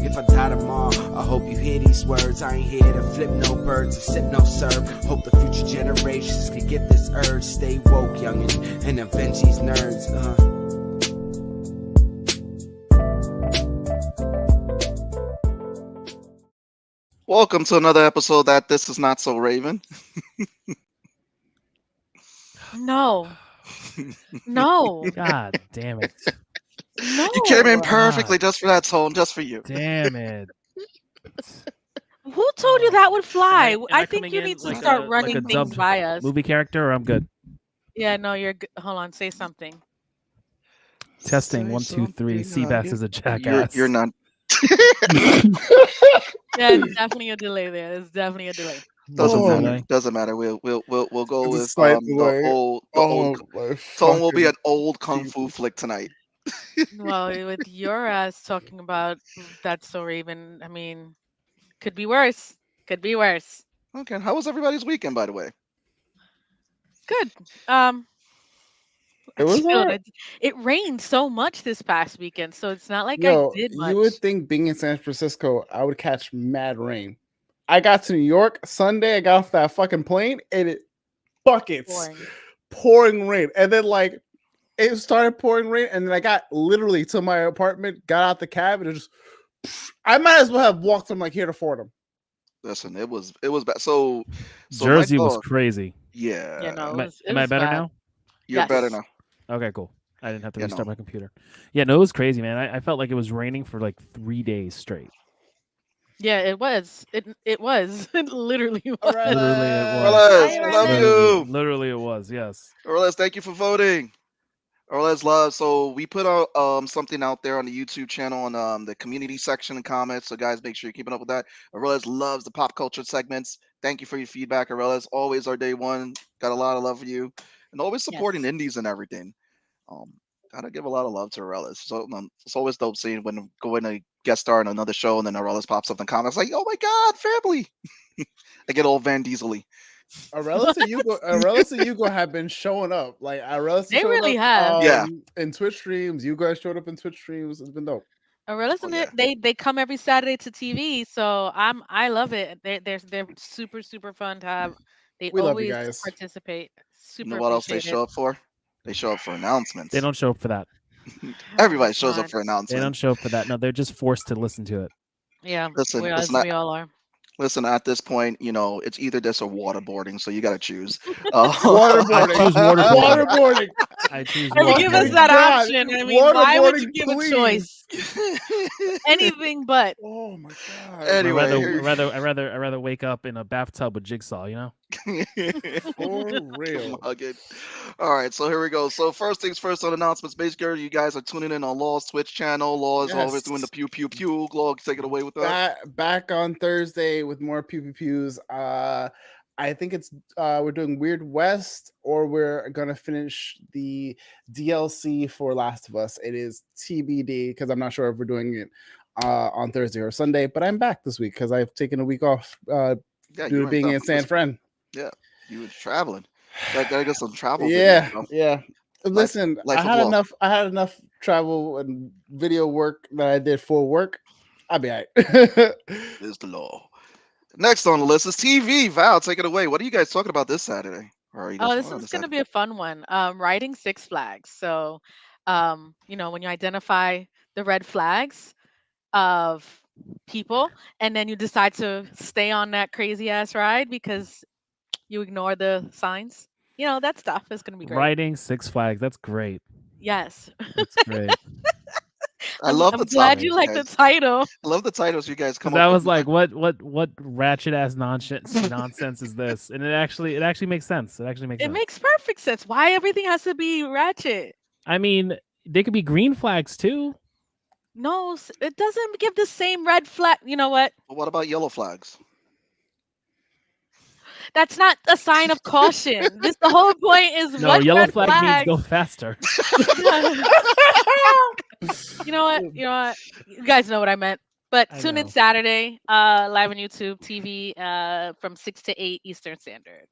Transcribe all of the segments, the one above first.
If I die tomorrow, I hope you hear these words. I ain't here to flip no birds or sip no serve. Hope the future generations can get this urge. Stay woke, youngin', and avenge these nerds. Welcome to another episode that This Is Not So Raven. No. No. God damn it. No. You came in perfectly just for that tone, just for you. Damn it. Who told you that would fly? Am I coming think you in need to like start a- running like a things dubbed by us. Movie character, or I'm good. Yeah, no, you're good. Hold on, say something. Testing Say 1, 2, 3. something, Seabass is a jackass. You're not. Yeah, it's definitely a delay there. There's definitely a delay. Doesn't matter. We'll go It's a with slight the delay. old my tone will be an fucking old kung Jesus. fu flick tonight. Well, with your ass talking about That's So Raven, I mean, could be worse. Could be worse. Okay, how was everybody's weekend, by the way? Good. It was chilled. alright. It rained so much this past weekend, so it's not like Yo, I did much. you would think being in San Francisco, I would catch mad rain. I got to New York Sunday. I got off that fucking plane, and it buckets, pouring rain, and then like it started pouring rain, and then I got literally to my apartment, got out the cab, and it just. I might as well have walked from like here to Fordham. Listen, it was bad. So Jersey my was dog- crazy. Yeah. Yeah, no, Am I better now? You're Yes. better now. Okay, cool. I didn't have to Yeah, restart no. my computer. Yeah, no, it was crazy, man. I felt like it was raining for like 3 days straight. Yeah, it was. It was. It literally was. Literally, it was. Orles, Hi, love Orles. you. Literally, it was. Yes. Orles, thank you for voting. Orles love. So we put out something out there on the YouTube channel on the community section and comments. So guys, make sure you're keeping up with that. Orles loves the pop culture segments. Thank you for your feedback, Orles. Always our day one. Got a lot of love for you, and always supporting indies and everything. Gotta give a lot of love to Orles. So it's always dope seeing when going to guest star in another show and then Orles pops up in the comments like, "Oh my God, family!" I get all Van Diesel-y. Arelis and Hugo have been showing up. Like Arelis They showed really up, have. Yeah. in Twitch streams. You guys showed up in Twitch streams. It's been dope. Listen, they come every Saturday to TV, so I love it. They're super fun to have. They We love you always guys. participate. You Super know what else they appreciate show it. up for? They show up for announcements. They don't show up for that. Everybody shows up God. for They don't announcements. show up for that. No, they're just forced to listen to it. Yeah, Listen, we, it's as not- we all are. Listen, at this point, it's either this or waterboarding, so you got to choose. Waterboarding. I choose waterboarding. Waterboarding. I choose If you give us waterboarding. that God, option, I mean, why would you waterboarding, give please. a choice? Anything but. Oh my God. Anyway, I'd rather wake up in a bathtub with Jigsaw, you know? For real. All right, so here we go. So first things first on announcements. Basically, you guys are tuning in on Law's Twitch channel. Law is always doing the pew pew pew. Law, take it away with that. Back on Thursday with more pew pew pews. I think it's we're doing Weird West, or we're gonna finish the DLC for Last of Us. It is TBD because I'm not sure if we're doing it on Thursday or Sunday. But I'm back this week because I've taken a week off due to being in San Fran. Yeah, you were traveling. Gotta get some travel. Yeah, videos, yeah. Listen, life I had of love. enough. I had enough travel and video work that I did for work. I'll be all right. Is the law. Next on the list is TV. Val, take it away. What are you guys talking about this Saturday? This is going to be a fun one. Riding Six Flags. So, when you identify the red flags of people, and then you decide to stay on that crazy ass ride because you ignore the signs. That stuff is going to be great. Riding Six Flags. That's great. Yes. That's great. I love I'm the glad title, you like guys. the title. I love the titles you guys come up That with. was like, what ratchet ass nonsense is this? And it actually makes sense. It actually makes It sense. makes perfect sense. Why everything has to be ratchet? I mean, they could be green flags too. No, it doesn't give the same red flag. You know what? But what about yellow flags? That's not a sign of caution. The whole point is No, what yellow red flag flags. means go faster. You know what? You guys know what I meant. But I tune in know. Saturday, live on YouTube TV, from 6 to 8 Eastern Standard.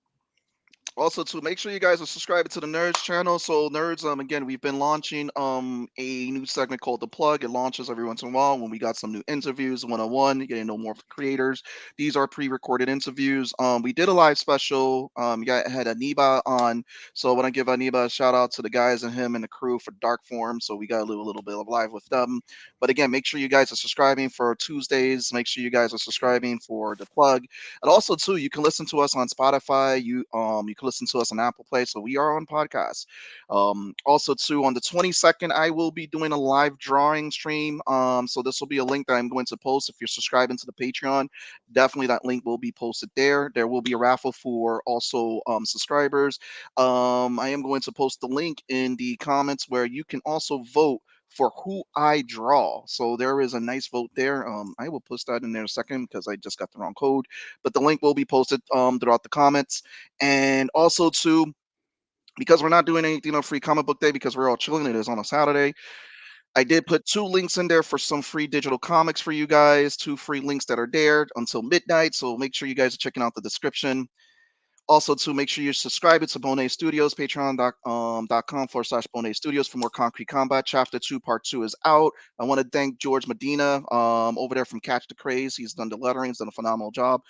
Also, to make sure you guys are subscribing to the Nerds channel. So, Nerds, again, we've been launching a new segment called The Plug. It launches every once in a while when we got some new interviews, one-on-one, getting to know more creators. These are pre-recorded interviews. We did a live special. Had Aniba on. So, I want to give Aniba a shout out to the guys and him and the crew for Dark Form. So, we got a little bit of live with them. But again, make sure you guys are subscribing for Tuesdays. Make sure you guys are subscribing for The Plug. And also, too, you can listen to us on Spotify. You can listen to us on Apple Play. So we are on podcasts. Also, too, on the 22nd, I will be doing a live drawing stream. So this will be a link that I'm going to post. If you're subscribing to the Patreon, definitely that link will be posted there. There will be a raffle for also subscribers. I am going to post the link in the comments where you can also vote for who I draw. So there is a nice vote there. I will post that in there in a second because I just got the wrong code, but the link will be posted throughout the comments. And also too, because we're not doing anything on Free Comic Book Day because we're all chilling, it is on a Saturday. I did put 2 links in there for some free digital comics for you guys, 2 free links that are there until midnight. So make sure you guys are checking out the description. Also, to make sure you're subscribing to Bonet Studios, patreon.com/Bonet Studios for more Concrete Combat. Chapter 2, Part 2 is out. I want to thank George Medina over there from Catch the Craze. He's done the lettering. He's done a phenomenal job.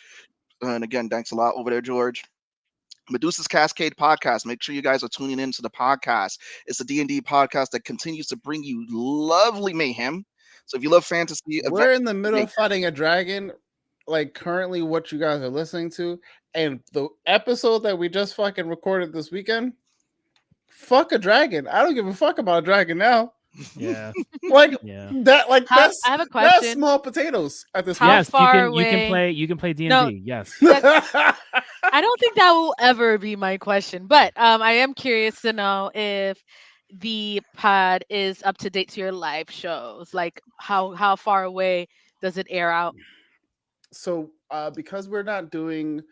And again, thanks a lot over there, George. Medusa's Cascade podcast. Make sure you guys are tuning into the podcast. It's a D&D podcast that continues to bring you lovely mayhem. So if you love fantasy, We're in the middle of fighting a dragon, like currently what you guys are listening to, and the episode that we just fucking recorded this weekend, fuck a dragon. I don't give a fuck about a dragon now. Yeah. Like Yeah. that, like I that's have a that's question. small potatoes at this How Yes, far you can away- play D&D. No. Yes. point. I don't think that will ever be my question, but I am curious to know if the pod is up to date to your live shows. Like how far away does it air out? So because we're not doing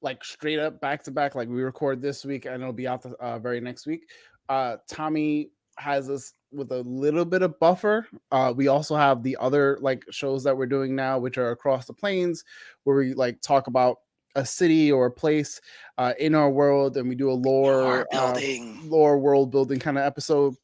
like straight up back to back like we record this week and it'll be out the very next week, Tommy has us with a little bit of buffer. We also have the other like shows that we're doing now, which are Across the Plains, where we like talk about a city or a place in our world, and we do a lore world building kind of episode.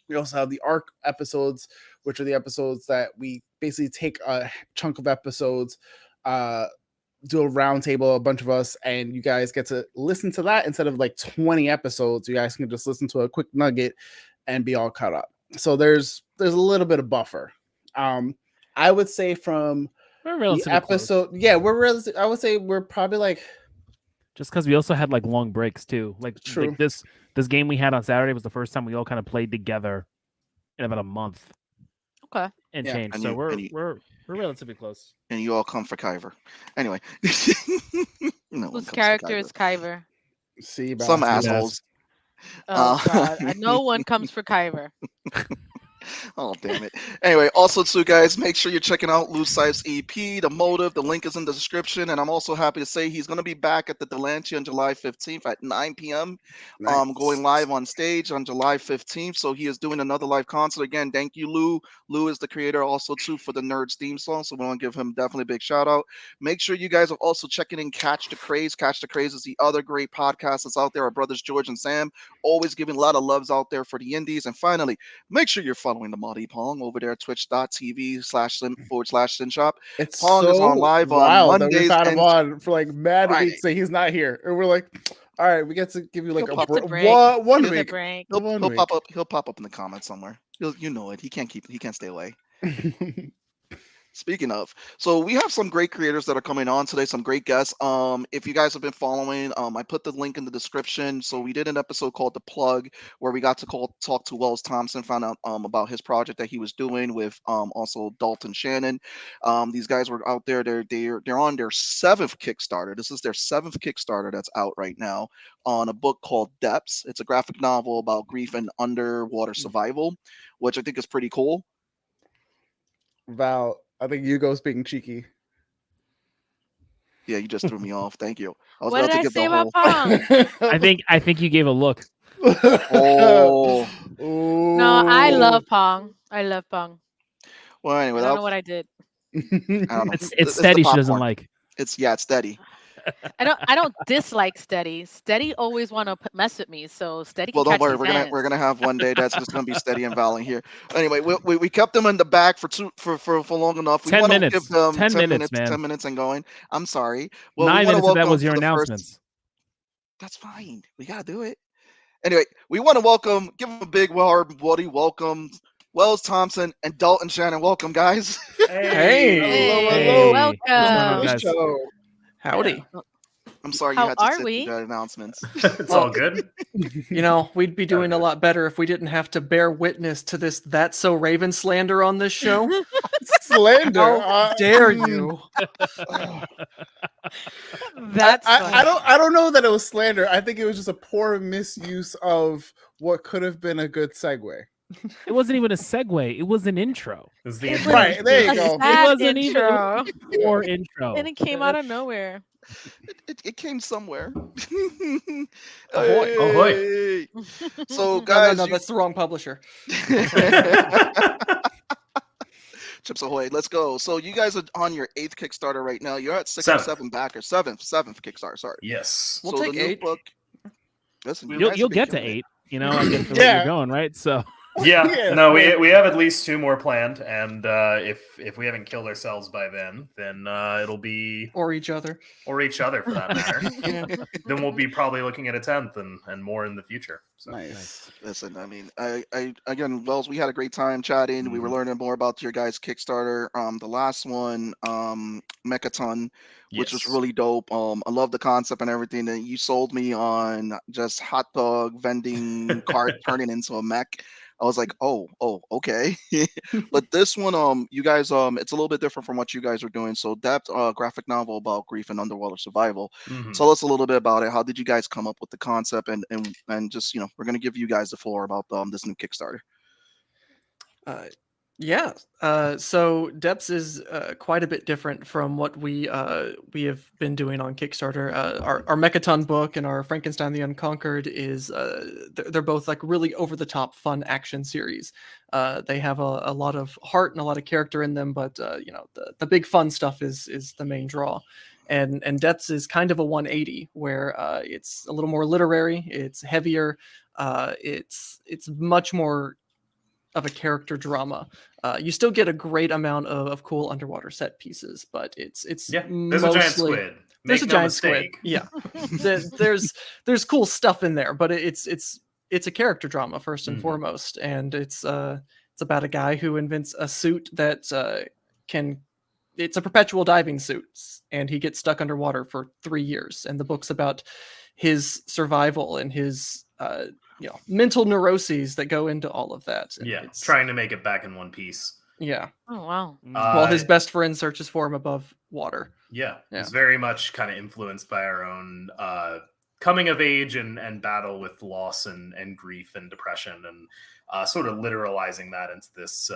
We also have the arc episodes, which are the episodes that we basically take a chunk of episodes, do a round table, a bunch of us, and you guys get to listen to that instead of like 20 episodes. You guys can just listen to a quick nugget and be all caught up. So there's a little bit of buffer. I would say from We're the relatively episode, close. yeah, I would say we're probably like Just because we also had like long breaks too. Like this game we had on Saturday was the first time we all kind of played together in about a month. Okay. And Yeah. change. And So you- we're relatively close. And you all come for Kyver. Anyway. No one Whose comes for character is Kyver. Kyver? see Some Bastard. assholes. Oh God, no one comes for Kyver. Oh, damn it. Anyway, also, too, guys, make sure you're checking out Lou Cyphs' EP, The Motive. The link is in the description. And I'm also happy to say he's going to be back at the Delancey on July 15th at 9 p.m. Nice. Going live on stage on July 15th. So he is doing another live concert. Again, thank you, Lou. Lou is the creator also, too, for the Nerds theme song. So we want to give him definitely a big shout out. Make sure you guys are also checking in Catch the Craze. Catch the Craze is the other great podcast that's out there. Our brothers George and Sam always giving a lot of loves out there for the indies. And finally, make sure you're following the Marty Pong over there at twitch.tv//SinShop. It's Pong so is on live on wild that we've Mondays had him and on for like mad Friday. weeks saying he's not here, and we're like, all right, we get to give you like He'll a, pop up. break. one Give it a week. break. He'll pop up. He'll pop up in the comments somewhere. You know it. He can't stay away. Speaking of, so we have some great creators that are coming on today, some great guests. If you guys have been following, I put the link in the description. So we did an episode called The Plug, where we got to talk to Wells Thompson, found out about his project that he was doing with also Dalton Shannon. These guys were out there. They're on their 7th Kickstarter. This is their 7th Kickstarter that's out right now on a book called Depths. It's a graphic novel about grief and underwater survival, which I think is pretty cool. Val, I think you go speaking cheeky. Yeah, you just threw me off. Thank you. I was What about did to I give say the about whole. Pong? I think you gave a look. Oh. No, I love Pong. I love Pong. Well, anyway, I don't know what I did. I don't know. It's steady. the She doesn't popcorn. like. It's steady. I don't dislike Steady. Steady always want to mess with me, so Steady can Well, don't catch worry. these We're hands. gonna have one day that's just gonna be Steady and Valen here. Anyway, we kept them in the back for long enough. We 10 want to give minutes. them 10 minutes, minutes, man. 10 minutes and going. I'm sorry. Well, we 9 want to minutes of that welcome was your for the first. announcements. That's fine. We gotta do it. Anyway, we want to welcome, give them a big warm bloody welcome. Wells Thompson and Dalton Shannon. Welcome, guys. Hey. Hello, Hey, hello. welcome. What's going on, This guys? show. Howdy. I'm sorry you How had to are sit through we? that announcements. It's all good. You know, we'd be doing a lot better if we didn't have to bear witness to this That's So Raven slander on this show. Slander. How dare you? That's funny. I don't know that it was slander. I think it was just a poor misuse of what could have been a good segue. It wasn't even a segue. It was an intro. It's the It intro. Right, there you a go. sad wasn't even- intro, Or intro. and it came out of nowhere. It came somewhere. Ahoy. Ahoy. So, No, guys, no, that's the wrong publisher. Chips Ahoy, let's go. So, you guys are on your 8th Kickstarter right now. You're at 6 or Seventh. 7 backers. Seventh Kickstarter, sorry. Yes. We'll So take the new 8. book. Listen, you You'll guys you'll are get to making it. 8. You know, I guess the way Yeah. you're going, right? So Yeah. Yeah. No, we have at least 2 more planned, and if we haven't killed ourselves by then it'll be Or each other. or each other for that matter. Yeah. Then we'll be probably looking at a 10th and more in the future. So. Nice. Listen, I mean, I again, Wells, we had a great time chatting. We were learning more about your guys' Kickstarter. The last one, Mechaton, which was Yes. really dope. I love the concept and everything. And you sold me on just hot dog vending cart turning into a mech. I was like, oh, okay. But this one, you guys, it's a little bit different from what you guys are doing. So, Depth, graphic novel about grief and underwater survival. Mhm. Tell us a little bit about it. How did you guys come up with the concept? And just, we're gonna give you guys the floor about this new Kickstarter. Yeah. So Depths is quite a bit different from what we have been doing on Kickstarter. Our Mechaton book and our Frankenstein the Unconquered is they're both like really over the top fun action series. They have a lot of heart and a lot of character in them, but the big fun stuff is the main draw. And Depths is kind of a 180 where it's a little more literary, it's heavier, it's much more of a character drama. You still get a great amount of cool underwater set pieces, but it's Yeah. There's a giant mostly- squid. There's Make a no giant squid. mistake. Yeah, there's cool stuff in there, but it's a character drama first and Mhm. foremost, and it's about a guy who invents a suit that it's a perpetual diving suit, and he gets stuck underwater for 3 years, and the book's about his survival and his mental neuroses that go into all of that. And Yeah. it's, Trying to make it back in one piece. yeah. Oh wow. While his best friend searches for him above water. Yeah, Yeah. it's very much kind of influenced by our own coming of age and battle with loss and grief and depression, and sort of literalizing that into this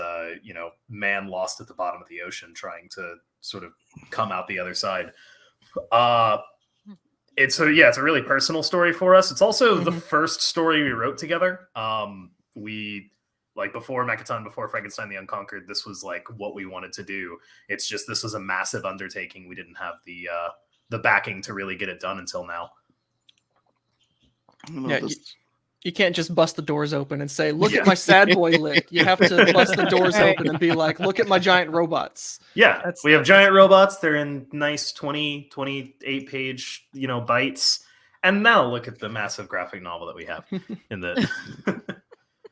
man lost at the bottom of the ocean trying to sort of come out the other side. It's a really personal story for us. It's also the first story we wrote together. We before Mechaton, before Frankenstein the Unconquered, this was like what we wanted to do. It's just this was a massive undertaking. We didn't have the backing to really get it done until now. Yeah, you can't just bust the doors open and say, look at my sad boy lit. You have to bust the doors open and be like, look at my giant robots. Yeah, That's- we have giant robots. They're in nice 28 page, bites. And now look at the massive graphic novel that we have in the.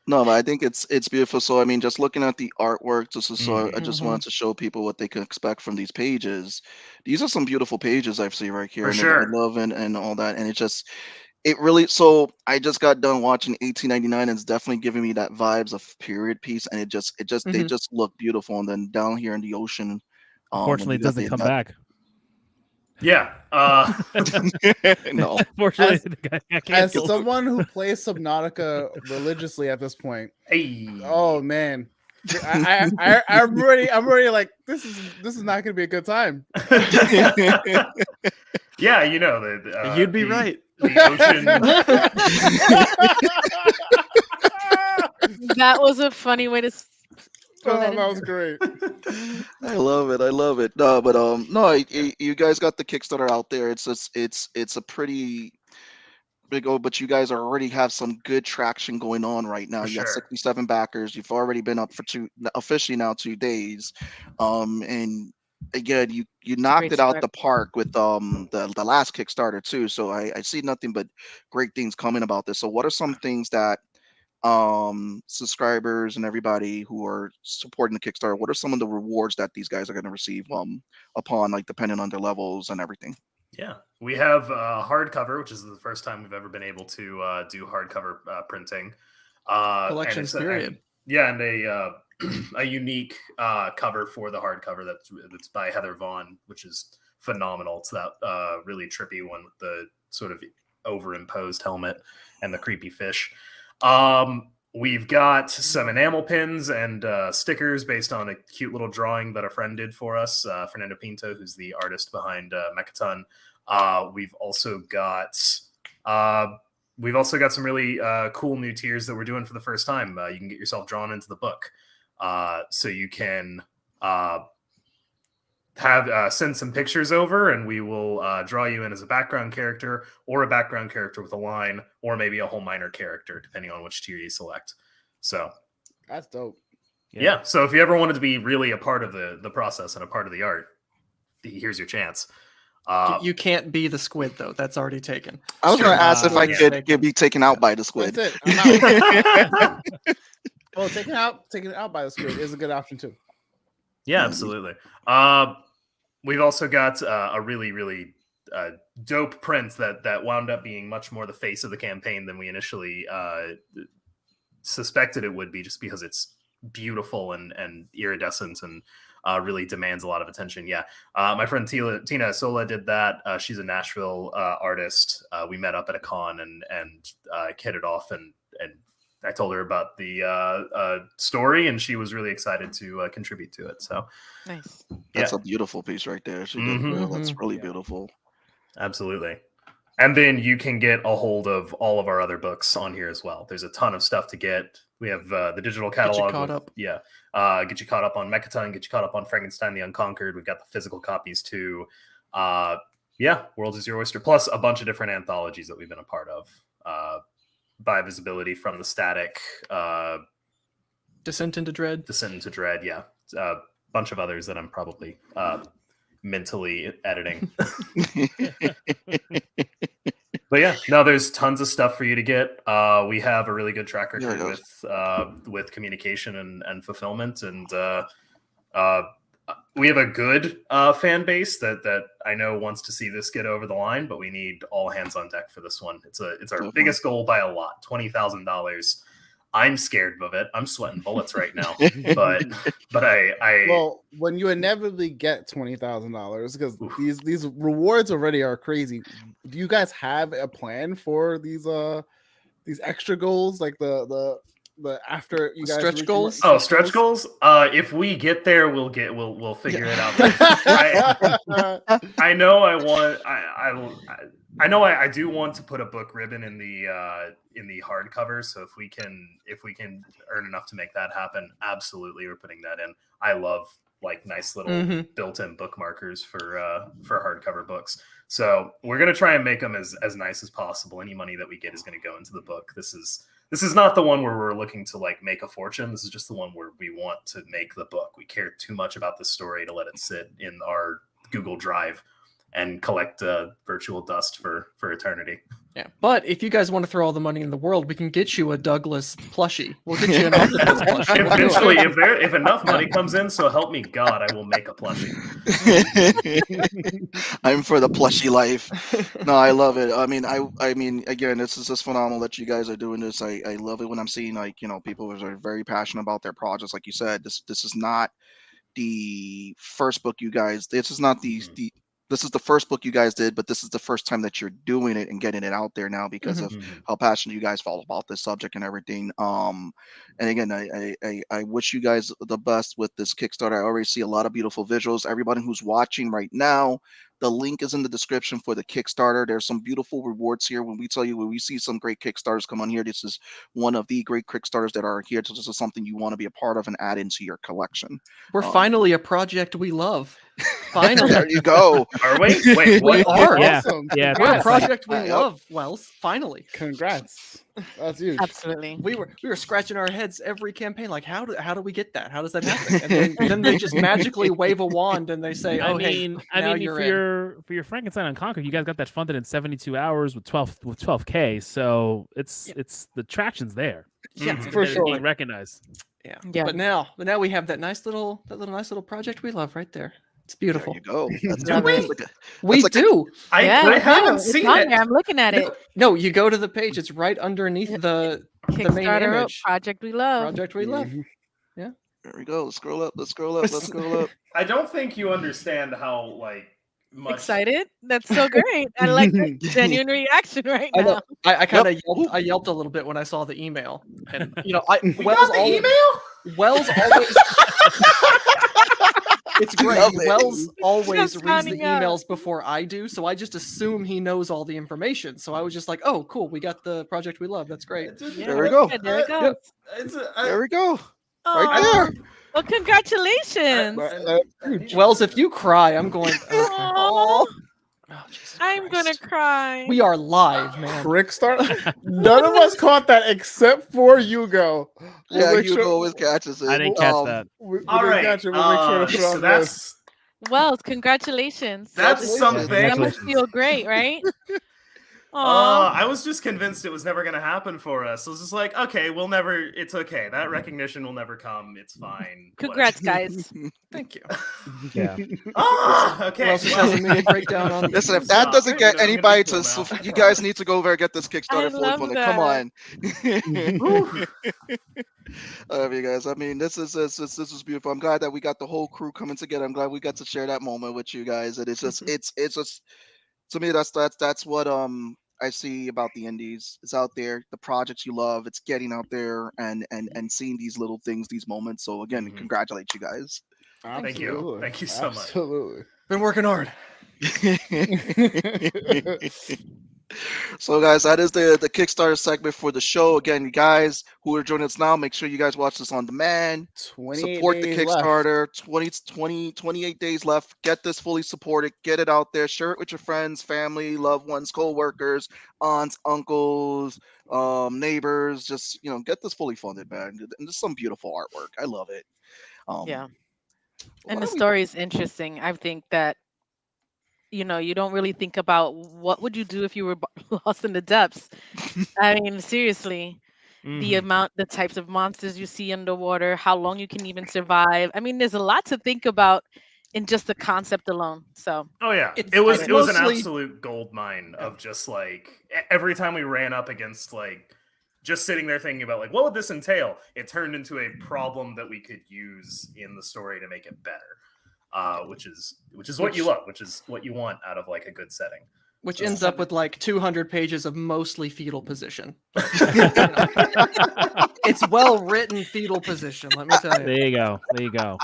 No, but I think it's beautiful. So I mean, just looking at the artwork, I just wanted to show people what they can expect from these pages. These are some beautiful pages I've seen right here. For and sure. I love and all that. And it really. So I just got done watching 1899, and it's definitely giving me that vibes of period piece. And they just look beautiful. And then down here in the ocean, unfortunately, it doesn't come back. Yeah. No. Unfortunately, I can't As kill him. someone who plays Subnautica religiously at this point, Hey. oh man, I'm already like this is not going to be a good time. Yeah, You'd be right. The ocean. That was a funny way to throw that Oh, in that there. was great. I love it. I love it. No, but no, you guys got the Kickstarter out there. It's a pretty big old, but you guys already have some good traction going on right now. For You got sure. 67 backers. You've already been up for officially now 2 days. And again, you knocked Great it out start. the park with the last Kickstarter too. So I see nothing but great things coming about this. So what are some things that subscribers and everybody who are supporting the Kickstarter, what are some of the rewards that these guys are going to receive upon, like, depending on their levels and everything? Yeah, we have hardcover, which is the first time we've ever been able to do hardcover printing. Collections, period. And a unique cover for the hardcover that's by Heather Vaughn, which is phenomenal. It's that really trippy one with the sort of overimposed helmet and the creepy fish. We've got some enamel pins and stickers based on a cute little drawing that a friend did for us, Fernando Pinto, who's the artist behind Mechaton. We've also got some really cool new tiers that we're doing for the first time. You can get yourself drawn into the book, so you can send some pictures over, and we will draw you in as a background character, or a background character with a line, or maybe a whole minor character, depending on which tier you select. So That's dope. Yeah. So if you ever wanted to be really a part of the process and a part of the art, here's your chance. You can't be the squid though. That's already taken. I was going to ask if I could be taken out by the squid. That's it. I'm out. Well, taken out by the squid is a good option too. Yeah, absolutely. We've also got a really, really dope print that wound up being much more the face of the campaign than we initially suspected it would be, just because it's beautiful and iridescent and really demands a lot of attention. Yeah. My friend Tina Sola did that. She's a Nashville artist. We met up at a con and hit it off, and I told her about the story, and she was really excited to contribute to it. So nice. That's a beautiful piece right there. She did that's really beautiful. Absolutely. And then you can get a hold of all of our other books on here as well. There's a ton of stuff to get. We have the digital catalog. Get you caught up. Yeah. Get you caught up on Mechaton, get you caught up on Frankenstein the Unconquered. We've got the physical copies too. World is Your Oyster, plus a bunch of different anthologies that we've been a part of. By Visibility, From the Static, Descent into Dread, yeah. A bunch of others that I'm probably mentally editing. But yeah, no, there's tons of stuff for you to get. We have a really good track record with communication and fulfillment, and we have a good fan base that I know wants to see this get over the line, but we need all hands on deck for this one. It's our biggest goal by a lot, $20,000. I'm scared of it. I'm sweating bullets right now. but I well, when you inevitably get $20,000, because these rewards already are crazy. Do you guys have a plan for these extra goals, like the after you guys stretch goals? Stretch goals. If we get there, we'll figure it out. I know I do want to put a book ribbon in the hardcover. So if we can earn enough to make that happen, absolutely, we're putting that in. I love like nice little built-in bookmarkers for hardcover books. So we're gonna try and make them as nice as possible. Any money that we get is gonna go into the book. This is not the one where we're looking to like make a fortune. This is just the one where we want to make the book. We care too much about the story to let it sit in our Google Drive and collect virtual dust for eternity. Yeah, but if you guys want to throw all the money in the world, we can get you a Douglas plushie. We'll get you an octopus plushie. Eventually, if enough money comes in, so help me God, I will make a plushie. I'm for the plushie life. No, I love it. I mean, again, this is just phenomenal that you guys are doing this. I love it when I'm seeing people who are very passionate about their projects. Like you said, this is not the first book you guys. This is not this is the first book you guys did, but this is the first time that you're doing it and getting it out there now because of how passionate you guys feel about this subject and everything. And again, I wish you guys the best with this Kickstarter. I already see a lot of beautiful visuals. Everybody who's watching right now, The link is in the description for the Kickstarter. There's some beautiful rewards here. When we tell you, when we see some great Kickstarters come on here, this is one of the great Kickstarters that are here. So this is something you want to be a part of and add into your collection. We're finally a project we love. Finally. There you go. Are we? Wait, We what? are. Yeah. Awesome. Yeah, We're a Congrats. project we Yep. love, Wells. Finally. Congrats. That's huge. Absolutely. We were scratching our heads every campaign, like how do we get that? How does that happen? And then they just magically wave a wand and they say, "Oh, I mean, now you're for your Frankenstein Unconquered, you guys got that funded in 72 hours with 12K. So it's the traction's there. yeah, For It's sure. being recognized. yeah. Yeah. But now we have that nice little project we love right there. It's beautiful. There you go. That's Yeah, that's We like a- do. I Yeah, haven't it's seen on it. there. I'm looking at it. No, you go to the page. It's right underneath the main Kickstarter image. project we love. Project we love. Mhm. There we go. Let's scroll up. Let's scroll up. Let's scroll up. I don't think you understand how much. Excited? That's so great. I like the genuine reaction right I know. now. I kind of Yep. I yelped a little bit when I saw the email, and We got the always, email. Wells always. It's great. Love it. Wells always Just reads the finding out. emails before I do, so I just assume he knows all the information. So I was just like, "Oh, cool, we got the project we love. That's great." Yeah, There we that's go. good. There it goes. There we go. Aw. Right there. Well, congratulations. That's huge. Wells, if you cry, I'm going. Okay. Aw, Oh, Jesus I'm gonna Christ. cry. We are live, man. Kickstarter. None of us caught that except for Hugo. We'll Yeah, make Hugo sure- always catches it. I didn't catch Um, that. we All didn't right. catch it. We'll make sure to put it So on the list. Wells, congratulations. That's something. That must feel great, right? Aw. I was just convinced it was never going to happen for us. I was just like, okay, we'll never. It's okay. That recognition will never come. It's fine. Congrats, guys. Thank you. Yeah. Okay. Wells just has a mini breakdown on. Listen, if that doesn't get I'm gonna anybody be cool to, now. so you guys need to go over and get this I Kickstarter fully love funded. Come on. Mhm. I love you guys. I mean, this is beautiful. I'm glad that we got the whole crew coming together. I'm glad we got to share that moment with you guys. And it's just, it's just, to me, that's what I see about the indies. It's out there, the projects you love. It's getting out there and seeing these little things, these moments. So again, Mhm. congratulate you guys. Thank you. Absolutely. Thank you so much. Absolutely. Been working hard. So guys, that is the Kickstarter segment for the show. Again, you guys who are joining us now, make sure you guys watch this on demand. 28 Support the days left. Kickstarter. 28 days left. Get this fully supported. Get it out there. Share it with your friends, family, loved ones, co-workers, aunts, uncles, neighbors. Just get this fully funded, man. And just some beautiful artwork. I love it. Yeah. why And the don't we- story is interesting. I think that you don't really think about what would you do if you were lost in the depths. I mean, seriously, the types of monsters you see underwater, how long you can even survive. I mean, there's a lot to think about in just the concept alone. So Oh yeah, It's- it was it's it was an mostly- absolute gold mine of just every time we ran up against just sitting there thinking about what would this entail. It turned into a problem that we could use in the story to make it better, which is what you love, which is what you want out of a good setting. Which ends up with 200 pages of mostly fetal position. It's well written fetal position, let me tell you. There you go. There you go.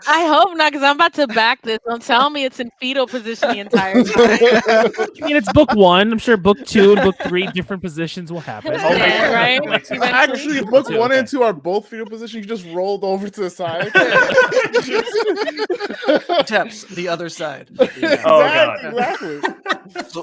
I hope not, because I'm about to back this. Don't tell me it's in fetal position the entire time. I mean, it's book 1. I'm sure book 2 and book 3 different positions will happen. Oh, Yeah, right? Wait till- Eventually. Actually, book Two, 1 okay. and 2 are both fetal position. You just rolled over to the side. Depths, the other side. Oh, God. Exactly.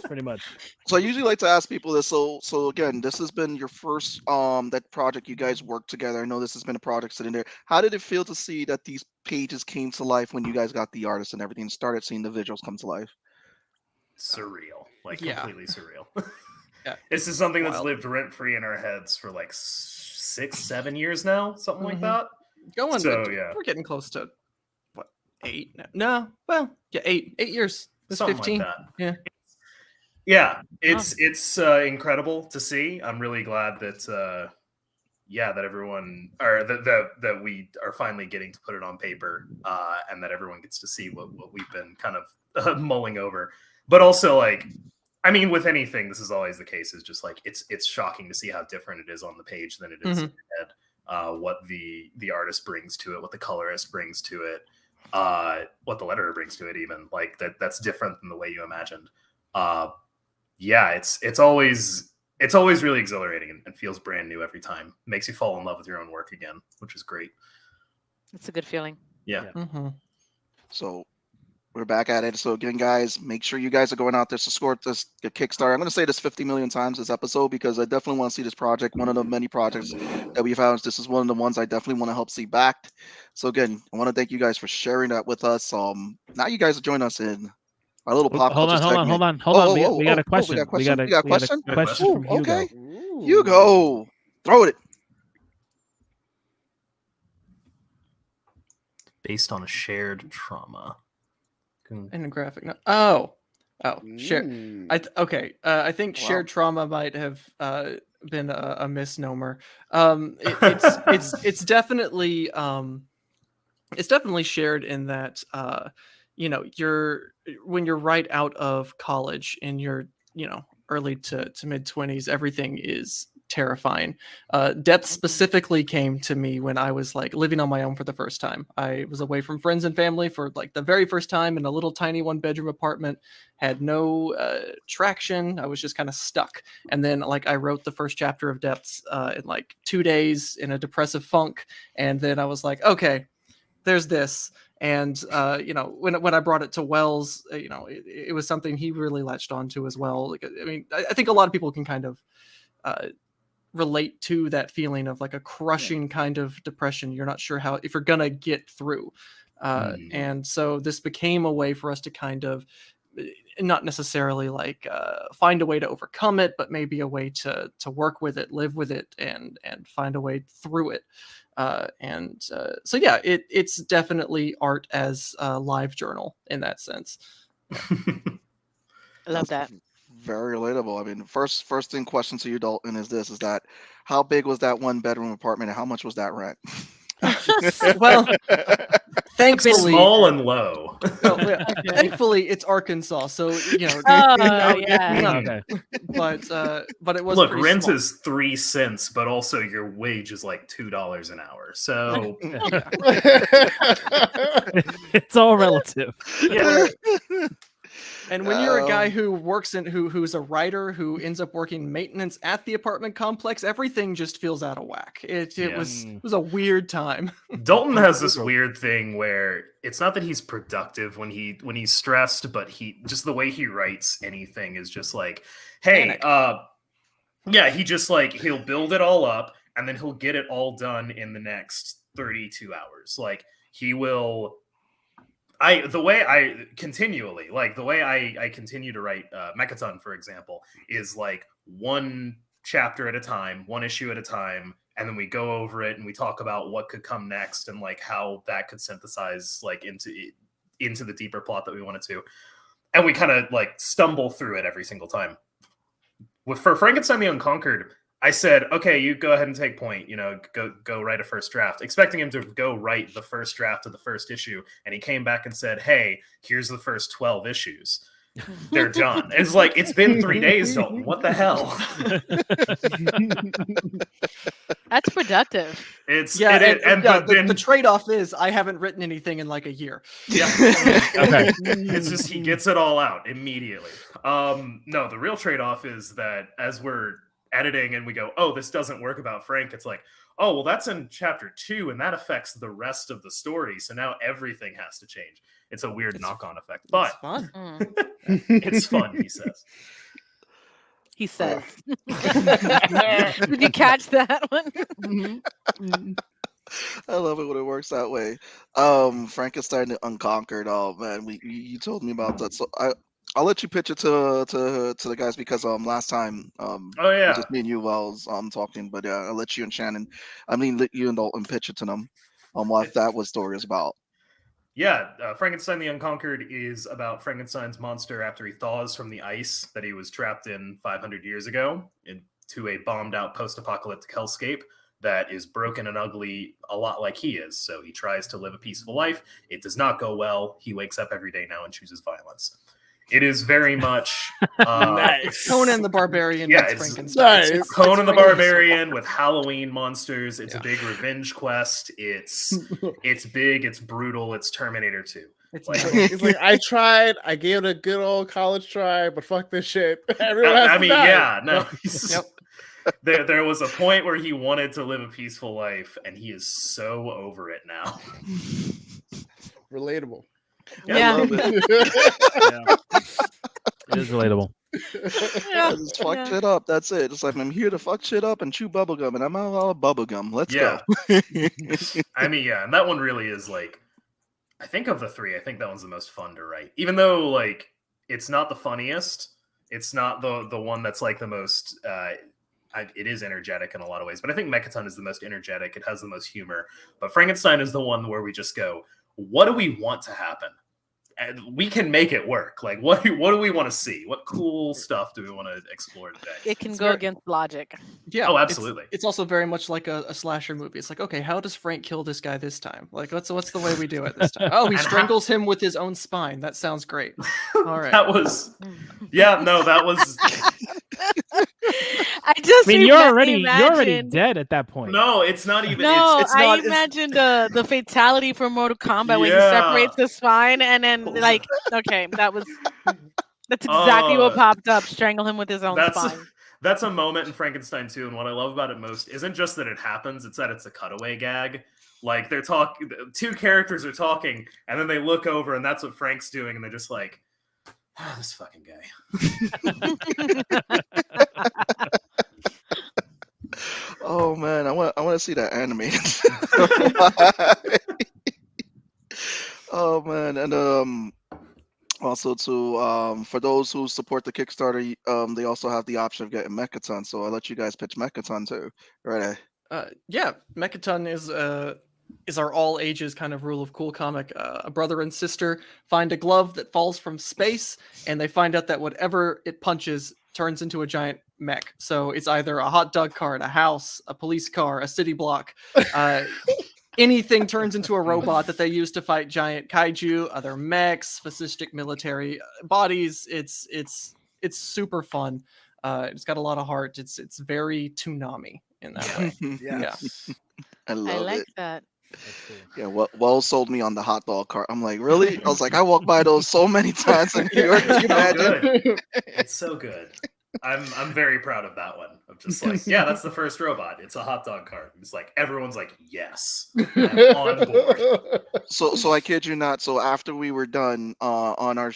Pretty much. So I usually like to ask people this. So again, this has been your first that project you guys worked together. I know this has been a project sitting there. How did it feel to see that these pages came to life when you guys got the artists and everything, started seeing the visuals come to life? Surreal, Yeah. completely surreal. Yeah, This is something that's wild. lived rent free in our heads for 6-7 years now, something like Mhm. that. Going, So, yeah. we're getting close to what, 8? No, well, yeah, 8 years. It's Something 15. like that. Yeah. Yeah, it's incredible to see. I'm really glad that that everyone or that we are finally getting to put it on paper, and that everyone gets to see what we've been kind of mulling over. But also, I mean, with anything, this is always the case. Is just it's shocking to see how different it is on the page than it is in your head. What the artist brings to it, what the colorist brings to it. what the letterer brings to it, even like that's different than the way you imagined. Yeah, it's always really exhilarating and feels brand new every time. Makes you fall in love with your own work again, which is great. It's a good feeling. Yeah. So we're back at it. So again, guys, make sure you guys are going out there to support the Kickstarter. I'm going to say this 50 million times this episode because I definitely want to see this project. One of the many projects that we've had. This is one of the ones I definitely want to help see backed. So again, I want to thank you guys for sharing that with us. Now you guys are joining us in our little pop culture segment. Hold on. We got a question. We got a question. Question from Hugo. Okay. Hugo, throw it. Based on a shared trauma. In a graphic. No. Shared. I think shared trauma might have been a misnomer. It's definitely shared in that when you're right out of college in your early to mid 20s, everything is terrifying. Depth specifically came to me when I was like living on my own for the first time. I was away from friends and family for like the very first time in a little tiny 1-bedroom apartment, had no traction. I was just kind of stuck. And then like I wrote the first chapter of Depths in like 2 days in a depressive funk. And then I was like, okay, there's this. And when I brought it to Wells, it was something he really latched onto as well. Like, I mean, I think a lot of people can kind of relate to that feeling of like a crushing kind of depression. You're not sure if you're gonna get through, and so this became a way for us to kind of not necessarily like find a way to overcome it, but maybe a way to work with it, live with it, and find a way through it. So yeah, it's definitely art as a live journal in that sense. I love that. Very relatable. I mean, first thing question to you, Dalton, is that how big was that 1-bedroom apartment and how much was that rent? Well, thankfully, small and low. Thankfully, it's Arkansas, so yeah. But it was. Look, rent small. Is 3 cents, but also your wage is like $2 an hour. So it's all relative. Yeah. And when you're a guy who works who's a writer who ends up working maintenance at the apartment complex, everything just feels out of whack. It was a weird time. Dalton has this weird thing where it's not that he's productive when he's stressed, but just the way he writes anything is just like, hey, he just like he'll build it all up and then he'll get it all done in the next 32 hours. Like he will. The way I continue to write Mechaton, for example, is like one chapter at a time, one issue at a time, and then we go over it and we talk about what could come next and like how that could synthesize like into the deeper plot that we wanted to, and we kind of like stumble through it every single time. For Frankenstein the Unconquered, I said, okay, you go ahead and take point, go write a first draft, expecting him to go write the first draft of the first issue. And he came back and said, hey, here's the first 12 issues. They're done. It's like, it's been 3 days, Dalton. What the hell? That's productive. The trade-off is I haven't written anything in like a year. Yeah. Okay. It's just, he gets it all out immediately. No, the real trade-off is that as we're editing and we go, oh, this doesn't work about Frank, it's like, oh, well, that's in chapter 2 and that affects the rest of the story, so now everything has to change. It's a weird knock-on effect, but it's fun. It's fun, he says. Did you catch that one? I love it when it works that way. Frankenstein the Unconquered. Oh man, you told me about that, so I'll let you pitch it to the guys because last time just me and you Wells talking, but I'll let you and Shannon, let you and Dalton pitch it to them on what that story is about. Yeah, Frankenstein the Unconquered is about Frankenstein's monster after he thaws from the ice that he was trapped in 500 years ago into a bombed out post-apocalyptic hellscape that is broken and ugly, a lot like he is. So he tries to live a peaceful life. It does not go well. He wakes up every day now and chooses violence. It is very much It's Conan the Barbarian. Yeah, meets it's Frankenstein. It's Conan the Barbarian with Halloween monsters. It's a big revenge quest. It's big. It's brutal. It's Terminator 2. It's It's like I tried. I gave it a good old college try, but fuck this shit. Everyone has I to mean, die. yeah, no. Yep. There was a point where he wanted to live a peaceful life, and he is so over it now. Relatable. Yeah. I love it. It is relatable. Yeah. I just fuck shit up. That's it. It's like I'm here to fuck shit up and chew bubblegum, and I'm all bubblegum. Let's go. I mean, yeah, and that one really is like, I think of the three, I think that one's the most fun to write. Even though like it's not the funniest, it's not the one that's like the most. It is energetic in a lot of ways, but I think Mechaton is the most energetic. It has the most humor. But Frankenstein is the one where we just go, what do we want to happen? And we can make it work. Like, what do we want to see? What cool stuff do we want to explore today? It can go against logic. Yeah. Oh, absolutely. It's also very much like a slasher movie. It's like, okay, how does Frank kill this guy this time? Like, what's the way we do it this time? Oh, he strangles him with his own spine. That sounds great. All right. That was, yeah, no, that was. I just you're already imagined... dead at that point. No, it's not even. No, it's not. I imagined the fatality from Mortal Kombat when he separates the spine and then like, okay, that's exactly what popped up. Strangle him with his own spine. That's a moment in Frankenstein 2, and what I love about it most isn't just that it happens; it's that it's a cutaway gag. Like they're talking, two characters are talking, and then they look over, and that's what Frank's doing, and they're just like, "Oh, this fucking guy." Oh man, I want to see that animated. Oh man, and also to for those who support the Kickstarter, they also have the option of getting Mechaton. So I'll let you guys pitch Mechaton too. Right? Yeah, Mechaton is our all ages kind of rule of cool comic. A brother and sister find a glove that falls from space, and they find out that whatever it punches turns into a giant mech. So it's either a hot dog cart, a house, a police car, a city block. Anything turns into a robot that they use to fight giant kaiju, other mechs, fascistic military bodies. It's super fun. It's got a lot of heart. It's very Toonami in that way. Yeah. I love it. That. Cool. Yeah, well sold me on the hot dog cart. I'm like, really? I was like, I walk by those so many times in New York. Can you imagine? It's so good. I'm very proud of that one. I'm just like, yeah, that's the first robot. It's a hot dog cart. It's like everyone's like, yes, I'm on board. So I kid you not. So after we were done on our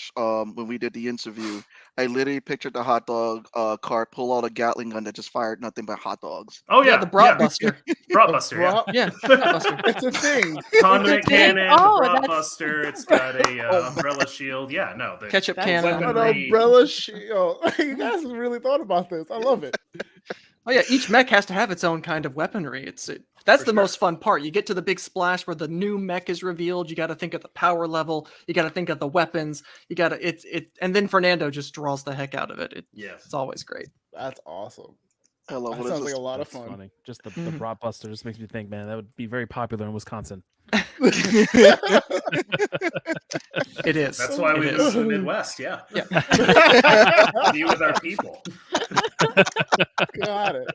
when we did the interview, I literally pictured the hot dog cart pull out a Gatling gun that just fired nothing but hot dogs. Oh yeah, the Brat Buster. Brat Buster. Yeah, Brat Buster. It's a thing. Condiment cannon, Oh, the Brat that's- Buster. It's got a umbrella shield. Yeah, no, the Ketchup That's cannon. An umbrella shield. You guys really thought about this. I love it. Oh yeah, each mech has to have its own kind of weaponry. That's For the sure. most fun part. You get to the big splash where the new mech is revealed. You got to think of the power level. You got to think of the weapons. You got to and then Fernando just draws the heck out of it. It's always great. That's awesome. I love That what sounds is like this? a lot of That's fun. funny. Just the Brat Buster just makes me think, man, that would be very popular in Wisconsin. It is. That's why we It live is. in the Midwest. Yeah, Yeah. Be with our people. Got it.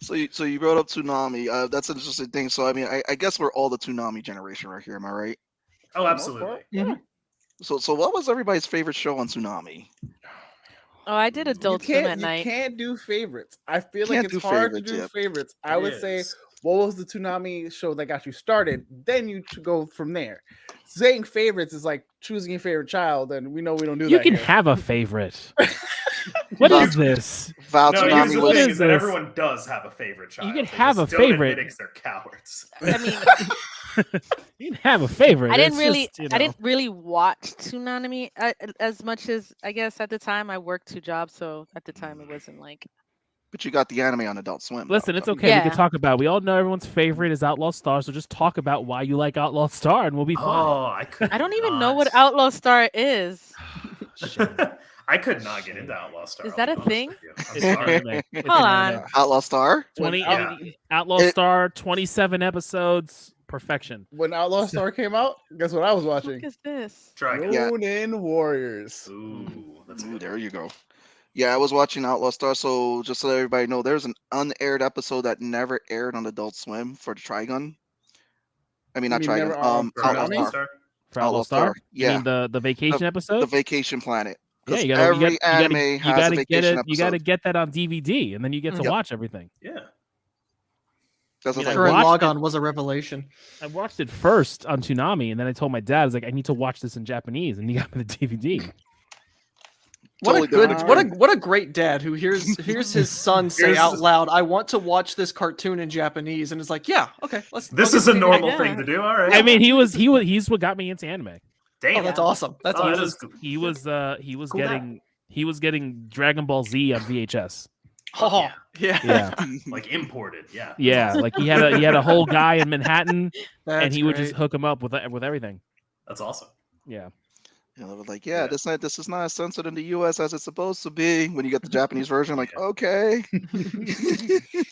So you brought up Toonami. That's an interesting thing. So I mean, I guess we're all the Toonami generation right here. Am I right? Oh, absolutely. Mhm. So what was everybody's favorite show on Toonami? Oh, I did Adult Swim at You night. can't do favorites. I feel like Can't it's do hard to favorites, do yeah. favorites. I It would say, is. what was the Toonami show that got you started? Then you to go from there. Saying favorites is like choosing your favorite child, and we know we don't do You that. can here. have a favorite. What is this? Val No, here's Toonami the was thing: is is that this? everyone does have a favorite child. can They have just a don't favorite. admit it 'cause they're cowards. I mean, You can have a favorite. I didn't It's really, just, you I know. didn't really watch Toonami as much as I guess at the time I worked 2 jobs, so at the time it wasn't like. but you got the anime on Adult Swim. Listen, though. it's okay. We Yeah. can talk about. We all know everyone's favorite is Outlaw Star, so just talk about why you like Outlaw Star, and we'll be fine. Oh, I could. I don't even know not. what Outlaw Star is. I could not get into Outlaw Star. Is I'll that be a honest thing? with you. It's I'm an sorry. anime. It's Hold an on. anime. Outlaw Star. 20 Yeah. Outlaw It- Star, 27 episodes. perfection. When Outlaw Star came out, guess what I was What watching? is this? Dragon. Yeah. Ronin Warriors. Ooh, that's a Ooh, good there one. you go. Yeah, I was watching Outlaw Star. So just so everybody know, there's an unaired episode that never aired on Adult Swim for the Trigun. I mean, You not mean Trigun. never on For Outlaw Toonami? Star. For Outlaw Outlaw Star? Star. You Yeah, mean the vacation the episode? Vacation Planet. Yeah, Because you every anime you has a gotta get vacation it. You gotta episode. get that on DVD, and then you get to Yep. watch everything. Yeah. That's I mean, like, Current watched logon was a revelation. I watched it first on Toonami, and then I told my dad, "I was like, I need to watch this in Japanese," and he got me the DVD. What Totally a good, different what a great dad who hears his son say Here's out the- loud, "I want to watch this cartoon in Japanese," and is like, "Yeah, okay, let's." This I'll is get a the DVD." normal Yeah. thing to do. All right. I mean, he's what got me into anime. damn. Oh, that's awesome. That's Oh, that awesome. is good. He was Cool getting Dragon Ball Z on VHS. Oh, yeah. Yeah, Like imported. Yeah. yeah. Like he had a whole guy in Manhattan, and That's he would just great. hook him up with everything. That's awesome. Yeah. they were like, Yeah. this is not as censored in the U.S. as it's supposed to be. When you get the Japanese version, like, okay.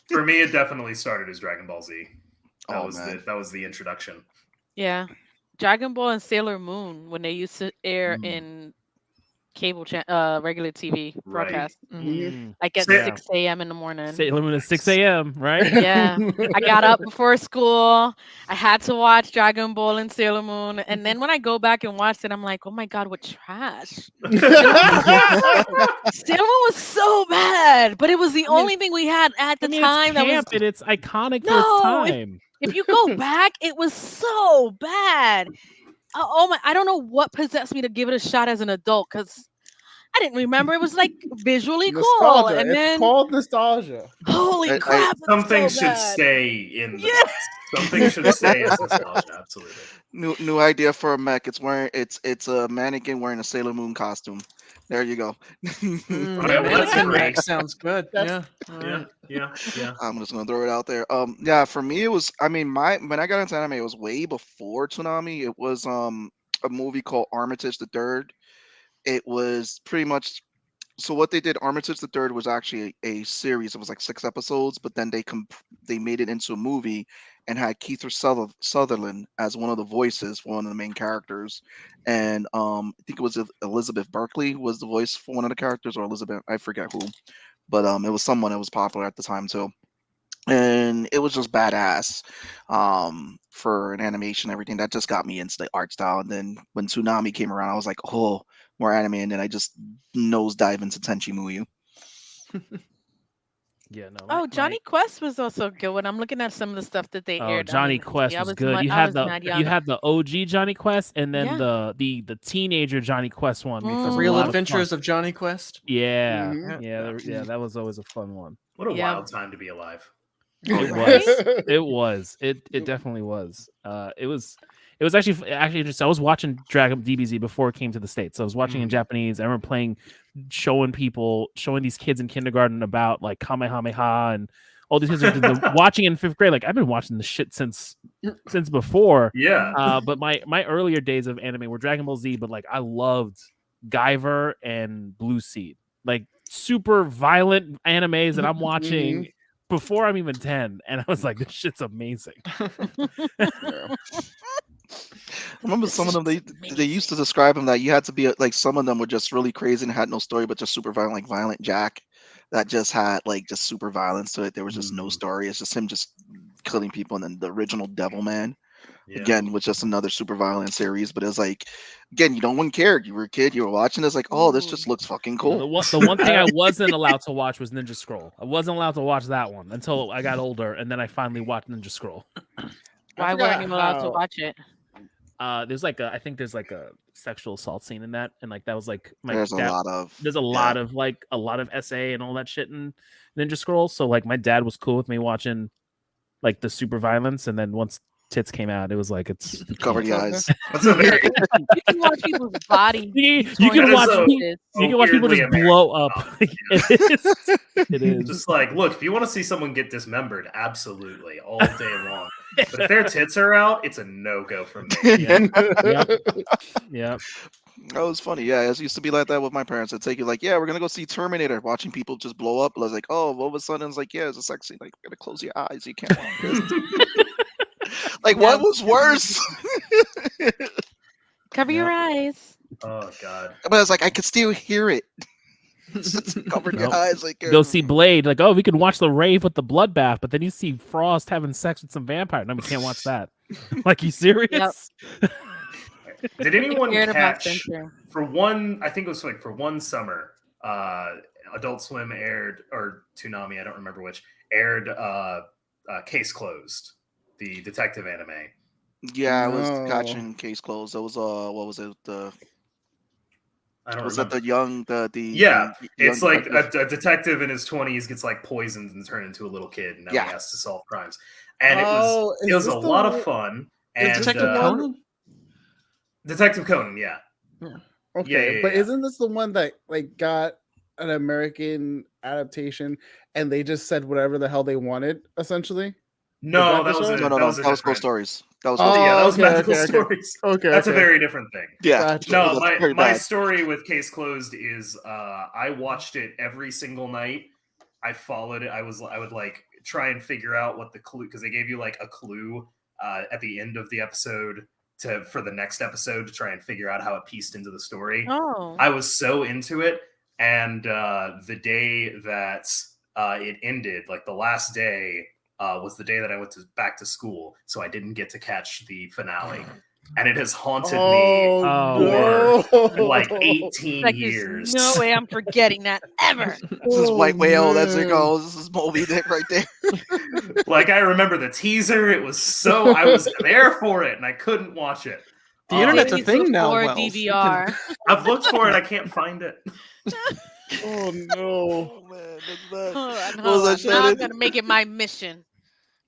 For me, it definitely started as Dragon Ball Z. That Oh, was man. that was the introduction. Yeah. Dragon Ball and Sailor Moon when they used to air in cable regular TV Right. broadcast. Mm. Like at Yeah. 6 a.m. in the morning. Sailor Moon at 6 a.m. Right? Yeah. I got up before school. I had to watch Dragon Ball and Sailor Moon. And then when I go back and watch it, I'm like, oh my God, what trash. Sailor Moon was so bad, but it was the only thing we had at the time it's that was. camp and it's iconic for No, its time. If you go back, it was so bad. Oh my! I don't know what possessed me to give it a shot as an adult because I didn't remember. It was like visually cool, Nostalgia. and It's then called nostalgia. holy I- crap! it's Some things so should bad. stay in the Yeah. past. Some things should stay as nostalgia. Absolutely. New idea for a mech. It's a mannequin wearing a Sailor Moon costume. There you go. Alright, well, that's Mannequin great. Mech sounds good. That's- Yeah. Yeah. Yeah. Yeah. I'm just gonna throw it out there. Yeah, for me it was. I mean, when I got into anime, it was way before Toonami. It was a movie called Armitage the Third. It was pretty much. So what they did, Armitage the Third was actually a series. It was like 6 episodes, but then they made it into a movie and had Kiefer Sutherland as one of the voices for one of the main characters, and I think it was Elizabeth Berkley was the voice for one of the characters, or Elizabeth, I forget who, but it was someone that was popular at the time too, and it was just badass for an animation, everything that just got me into the art style. And then when Toonami came around, I was like, oh, more anime, and then I just nosedive into Tenchi Muyo. Yeah, no. Oh, Johnny Quest was also good. When I'm looking at some of the stuff that they Oh, aired. Johnny Quest was good. You I had was the mad you young. had the OG Johnny Quest, and then Yeah. the teenager Johnny Quest one. Because Mm. it was a Real lot of Adventures fun. of Johnny Quest. Yeah, Mhm. yeah, that was always a fun one. What a Yeah. wild time to be alive. It Right? was. It was. It definitely was. It was actually interesting. I was watching Dragon DBZ before it came to the States. So I was watching in Japanese. I remember showing these kids in kindergarten about like Kamehameha and all these kids watching in 5th grade. Like I've been watching this shit since before. Yeah. But my earlier days of anime were Dragon Ball Z, but like I loved Guyver and Blue Seed. Like super violent animes that I'm watching before I'm even 10, and I was like, this shit's amazing. I remember some of them they used to describe them that you had to be like, some of them were just really crazy and had no story, but just super violent, like Violent Jack, that just had like just super violence to it. There was just no story. It's just him just killing people. And then the original Devilman, again, was just another super violent series. But it's like, again, no one cared. You were a kid, you were watching this, like, oh, this just looks fucking cool. The one thing I wasn't allowed to watch was Ninja Scroll. I wasn't allowed to watch that one until I got older, and then I finally watched Ninja Scroll. Why weren't you allowed to watch it? There's like I think there's like a sexual assault scene in that, and like that was like There's a lot of SA and all that shit in Ninja Scroll. So like my dad was cool with me watching like the super violence, and then once tits came out, it was like it's cover the eyes. That's a very You can watch people's body. You torn can to watch pieces. you can watch people just weirdly blow up. American. It is. Just like, look, if you want to see someone get dismembered, absolutely, all day long. But if their tits are out, it's a no-go from me. Yep. That was funny. Yeah, it used to be like that with my parents. I'd take you like, yeah, we're gonna go see Terminator, watching people just blow up. I was like, oh, all of a sudden it's like, yeah, it's a sex scene. Like, we're gonna close your eyes. You can't watch this. Like, what was worse? Cover your eyes. Oh God. But it's like I could still hear it. Just covered your Nope. eyes, like Go see Blade. Like, oh, we can watch the rave with the bloodbath, but then you see Frost having sex with some vampire. No, we can't watch that. Like, you serious? Did anyone Cared about catch Spencer. for one? I think it was like for one summer. Adult Swim aired, or Toonami, I don't remember which, aired Case Closed, the detective anime. Yeah, I was No. catching Case Closed. That was what was it? I don't Was remember. that the Yeah, young it's like detective? a detective in his 20s gets like poisoned and turned into a little kid, and now Yeah. he has to solve crimes. And it Oh, is was a this the lot of one- fun. Is And Detective Conan? Detective Conan, yeah. Okay, yeah, but yeah. isn't this the one that like got an American adaptation and they just said whatever the hell they wanted, essentially? No, that the that was show? a, No, that was a that was different. Ghost Stories. That was Oh, Ghost Yeah, that was okay, Magical okay. Stories. Okay, That's a okay. very different thing. Yeah. Gotcha. No, That's very my bad. story with Case Closed is I watched it every single night. I followed it. I would like try and figure out what the clue, because they gave you like a clue at the end of the episode for the next episode to try and figure out how it pieced into the story. Oh. I was so into it, and the day that it ended, like the last day, was the day that I went back to school, so I didn't get to catch the finale, and it has haunted me Oh, for no. like 18 Like, years. there's no way I'm forgetting that ever. This is White Whale. That's man. it goes. This is Moby Dick right there. Like, I remember the teaser. It was so I was there for it, and I couldn't watch it. The internet's a Please thing look now, for a Wells. You DVR. I've looked for it. I can't find it. Oh no. Oh man, that's bad. Hold on, What was hold that, on. Now I'm Shannon? gonna make it my mission.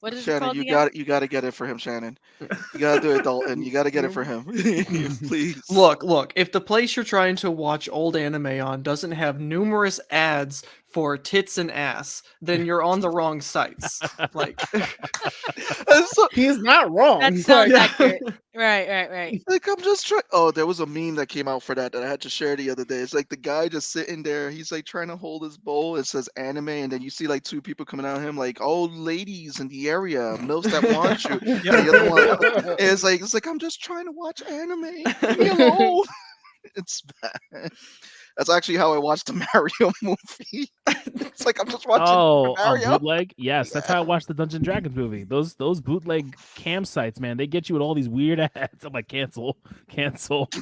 What is it Shannon, called you again? got to get it for him, Shannon. You got to do it, Dalton. You got to get it for him, please. Look, if the place you're trying to watch old anime on doesn't have numerous ads for tits and ass, then you're on the wrong sites. Like, He's not wrong. That sounds Yeah. accurate. Right. Like, I'm just trying. Oh, there was a meme that came out for that I had to share the other day. It's like the guy just sitting there. He's like trying to hold his bowl. It says anime, and then you see like two people coming at him, like old ladies in the area, milfs that want you. The other one is like I'm just trying to watch anime. Leave me alone. It's bad. That's actually how I watched the Mario movie. It's like I'm just watching Oh, on Mario. bootleg? Yes, that's how I watched the Dungeons and Dragons movie. Those bootleg campsites, man, they get you with all these weird ads. I'm like, cancel.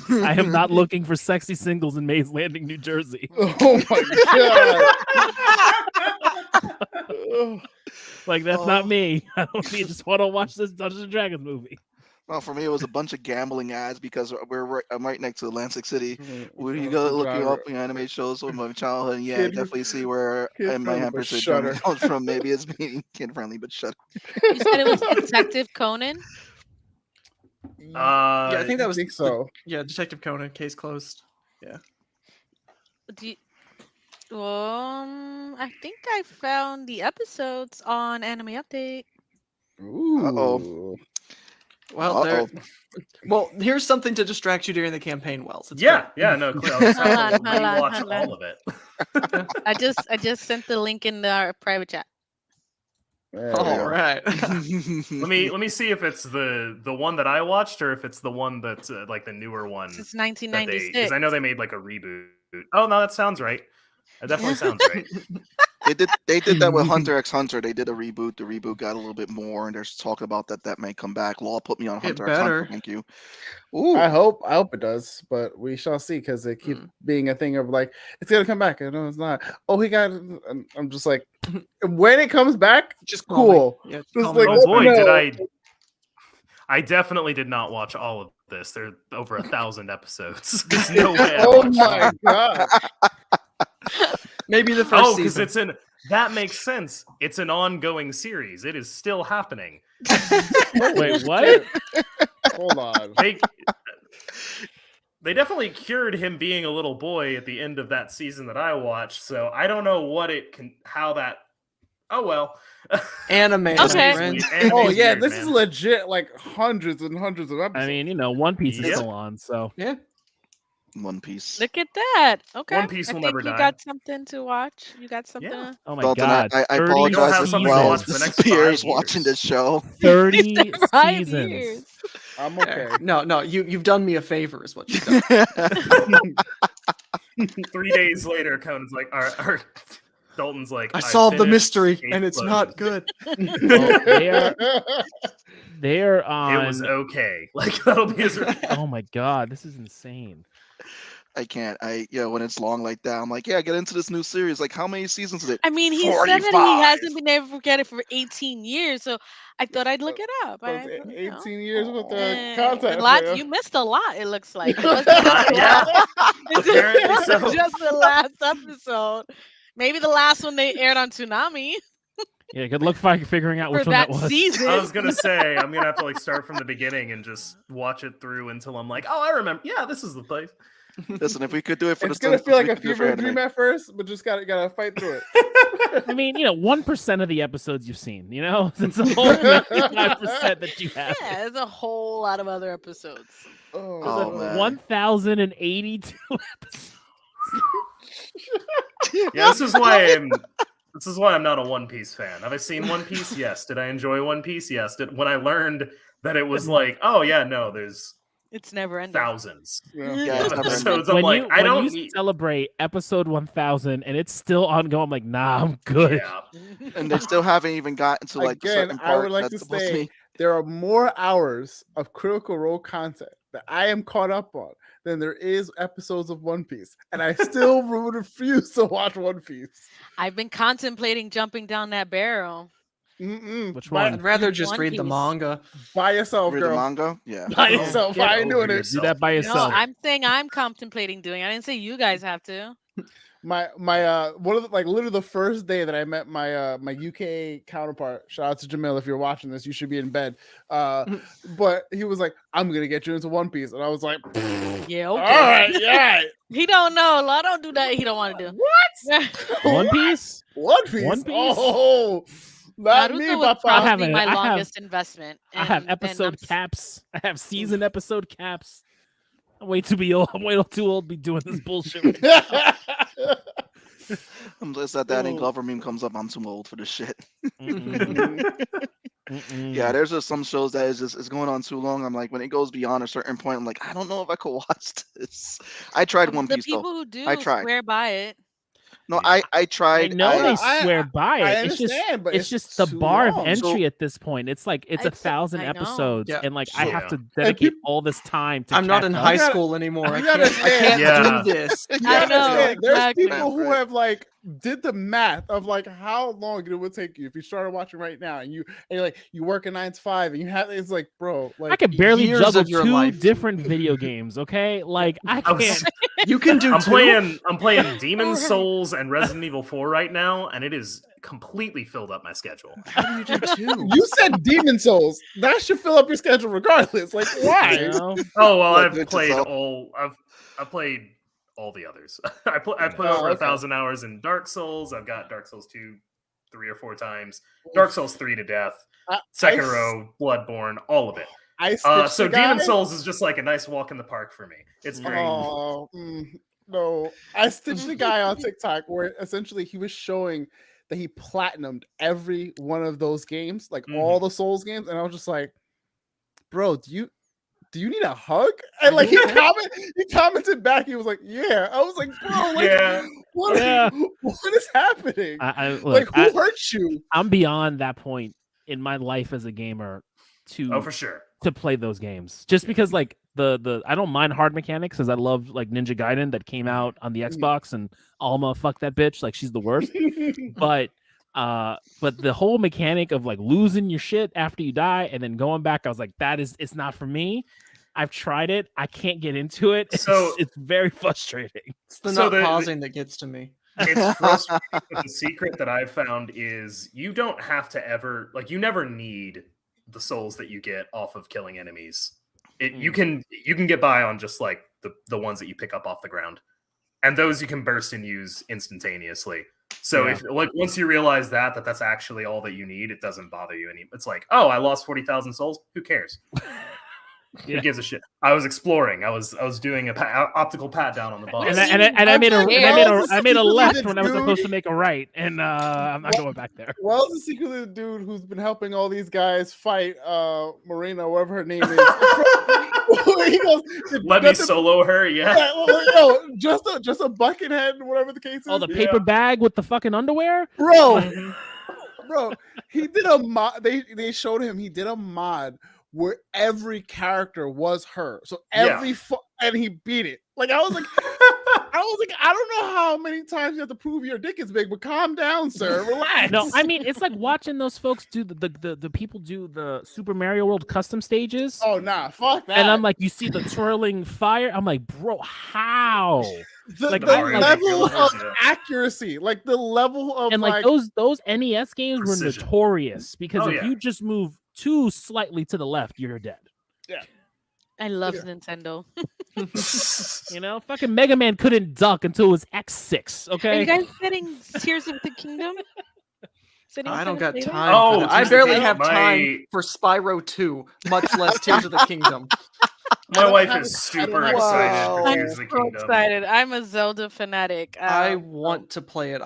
I am not looking for sexy singles in Mays Landing, New Jersey. Oh my god. Like, that's not me. I just want to watch this Dungeons and Dragons movie. Well, for me, it was a bunch of gambling ads because I'm right next to Atlantic City. When you Oh, go good looking job. up anime shows from my childhood, and yeah, I Kid- definitely see where kid my friendly, but hamper shudder. comes from. Maybe it's being kid friendly, but shut. You said it was Detective Conan. yeah, I think that was think so. Detective Conan, case closed. Do you, I think I found the episodes on Anime Update. Ooh. Well, well, here's something to distract you during the campaign, Wells. It's Yeah, no, clear. I'll just have to Hold on, rewatch hold on. all of it. I just sent the link in the private chat. There we all go. right. Let me see if it's the one that I watched or if it's the one that's like the newer one. Since Because 1996. I know they made like a reboot. Oh no, that sounds right. That definitely sounds right. They did that with Hunter x Hunter. They did a reboot. The reboot got a little bit more, and there's talk about that may come back. Law put me on Hunter x Hunter. better. Thank you. Ooh, I hope it does, but we shall see because it keeps being a thing of like it's gonna come back. No, it's not. Oh, he got. I'm just like, when it comes back, Just call me. cool. Yeah, just Just call me. like, Oh boy, no. did I definitely did not watch all of this. There are over 1,000 episodes. There's no way. I Oh watched my all. god. Maybe the first Oh, because season. that makes sense. It's an ongoing series. It is still happening. Wait, what? Hold on. They definitely cured him being a little boy at the end of that season that I watched. So I don't know how that. Oh well. Anime. Okay. friend. Oh Anime's yeah, weird, this man. is legit like hundreds and hundreds of episodes. I mean, One Piece is Yep. still on, so Yeah. One Piece. Look at that. Okay. One Piece I will think never you die. got something to watch. You got something Yeah. to... Oh my Dalton, god! I 30 apologize have as something to well. watch for the next Spears 5 watching years. this show. 30 5 seasons. years. I'm There. okay. No, you've done me a favor, is what you've done. 3 days later, Conan's like, our Dalton's like, I solved the finished mystery, Case and it's Closed. not good. Well, they're on. It was okay. Like that'll be his. Oh my god, this is insane. I can't. When it's long like that, I'm like, yeah, get into this new series. Like, how many seasons is it? I mean, he said that he 45. hasn't been able to get it for 18 years, so I thought I'd look it up. That's I, you know. 18 years with the Eh, content. a lot, for- you missed a lot, it looks like. It wasn't just the Yeah. last- Apparently it wasn't so. just the last episode. Maybe the last one they aired on Toonami Yeah, good luck figuring out for which one that that was. season. I was gonna say I'm gonna have to like start from the beginning and just watch it through until I'm like, oh, I remember. Yeah, this is the place. Listen, if we could do it for It's the gonna Simpsons, feel like we a could do it for fever dream anime. at first, but just gotta fight through it. I mean, 1% of the episodes you've seen, it's a whole 95% that you have. Yeah, there's a whole lot of other episodes. Oh, man. 1,082 episodes. Yeah, this is why I'm not a One Piece fan. Have I seen One Piece? Yes. Did I enjoy One Piece? Yes. When I learned that it was like, oh yeah, no, there's It's never ending. thousands Yeah, of it's never ending. episodes. I'm like, I when don't you need. celebrate episode 1,000 and it's still ongoing, I'm like, nah, I'm good. Yeah. And they still haven't even gotten to like the Again, certain I part would like that's to supposed to say be. there are more hours of Critical Role content that I am caught up on than there is episodes of One Piece, and I still would refuse to watch One Piece. I've been contemplating jumping down that barrel. Which By- one? I'd rather just One read the Piece. manga. By yourself, Read the girl. manga? Yeah. By Oh, yourself. get I ain't over doing it. Do yourself. that by No, yourself. I'm saying I'm contemplating doing it. I didn't say you guys have to. My one of the, literally the first day that I met my my UK counterpart, shout out to Jamil, if you're watching this, you should be in bed. But he was like, I'm gonna get you into One Piece, and I was like, Yeah, all okay. right, yeah. He don't know. I don't do that. He don't want to do. What? One Piece? One Piece? One Piece? Oh, not Naruto me, would Papa. probably have be a- my I have- longest investment. I have and episode I'm caps. I have season episode caps. I'm way too old. I'm way too old to be doing this bullshit. I'm just that Danny Oh. Glover meme comes up. I'm too old for this shit. Mm-mm. Mm-mm. Yeah, there's just some shows that is going on too long. I'm like, when it goes beyond a certain point, I'm like, I don't know if I could watch this. I tried One the Piece people though. who do I tried. swear by it. No, Yeah. I I tried. know they I- swear by it. I it's just understand, but it's just the too bar of long. entry So- at this point. It's like it's It's- 1,000 I know. episodes, Yeah. and like I have So- to dedicate peop- all this time to. I'm not catch in up. high gotta- school anymore. I you can't, gotta I can't Yeah. do this. You I know, understand, there's exactly. people who Right. have did the math of how long it would take you if you started watching right now, and you work a 9 to 5, and you have it's like, bro, I could barely years juggle of your 2 life. different video games. Okay, like I I was- can't. You can do I'm two? playing Demon Souls and Resident Evil 4 right now, and it is completely filled up my schedule. How do you do two? You said Demon Souls. That should fill up your schedule regardless. Like, why? You know? Oh well, Like I've Vince played itself. I've played all the others. I put Oh, over okay. 1,000 hours in Dark Souls. I've got Dark Souls 2 3 or 4 times. Dark Souls 3 to death. I- Sekiro, Bloodborne, all of it. I stitched So the guy. Demon Souls is just like a nice walk in the park for me. It's great. Oh, no. I stitched the guy on TikTok where essentially he was showing that he platinumed every one of those games, all the Souls games, and I was just like, bro, do you need a hug? And he commented back, he was like, yeah. I was like, bro, Yeah. what, Yeah. what is happening? Look, Who hurt you? I'm beyond that point in my life as a gamer Oh, for sure. to play those games. Just because the I don't mind hard mechanics, because I love Ninja Gaiden that came out on the Xbox, and Alma, fuck that bitch, she's the worst. but the whole mechanic of losing your shit after you die and then going back, I was like, it's not for me. I've tried it. I can't get into it. It's very frustrating. It's the So not the- pausing that gets to me. It's frustrating, but the secret that I've found is you don't have to ever you never need the souls that you get off of killing enemies. You can get by on just the ones that you pick up off the ground, and those you can burst and use instantaneously. So Yeah. if once you realize that's actually all that you need, it doesn't bother you any. It's like, oh, I lost 40,000 souls. Who cares? Yeah. Who gives a shit? I was exploring. I was doing a optical pat down on the boss. And I made a left when I was dude. supposed to make a right, and I'm not going back there. Wells is secretly the dude who's been helping all these guys fight Marina, whatever her name is. He goes, Let me solo her, yeah. No, just a buckethead, whatever the case is. Oh, the paper bag with the fucking underwear, bro. He did a mod. They showed him he did a mod where every character was her. So and he beat it. Like I was like, I don't know how many times you have to prove your dick is big, but calm down, sir. Relax. No, I mean it's like watching those folks do the people do the Super Mario World custom stages. Oh nah, fuck that. And I'm like, you see the twirling fire. I'm like, bro, how? The I level of accuracy, like the level of and like those NES games precision. were notorious because if yeah. you just move too slightly to the left, you're dead. Yeah. I love Nintendo. You know, fucking Mega Man couldn't duck until it was X6. Are Okay. you guys getting Tears of the Kingdom? I don't got Play that? time. Oh, for that. I Tears of the barely Kingdom. have time for Spyro 2, much less Tears of the Kingdom. My wife is super excited for I'm Tears of the so Kingdom. excited. I'm a Zelda fanatic. I want to play it.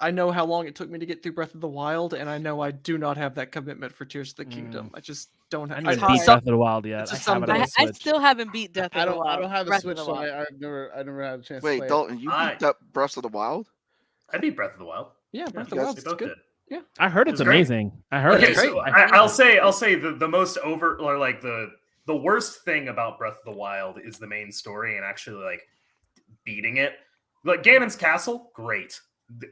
I know how long it took me to get through Breath of the Wild, and I know I do not have that commitment for Tears of the Kingdom. I just don't have. I need to beat Breath of the Wild yet. It's I have it on the I Switch. still haven't beat Death of the Wild. I don't have a Breath of Switch, the so Wild. I never had a chance to Wait, play Dalton, you beat that Breath of the Wild? I beat Breath of the Wild. Yeah, Breath of you the guys Wild's both good. did. Yeah, I heard it's It was great. amazing. I heard Okay, it's great. so I'll say the most over or like the worst thing about Breath of the Wild is the main story and actually like beating it. Like Ganon's castle, great.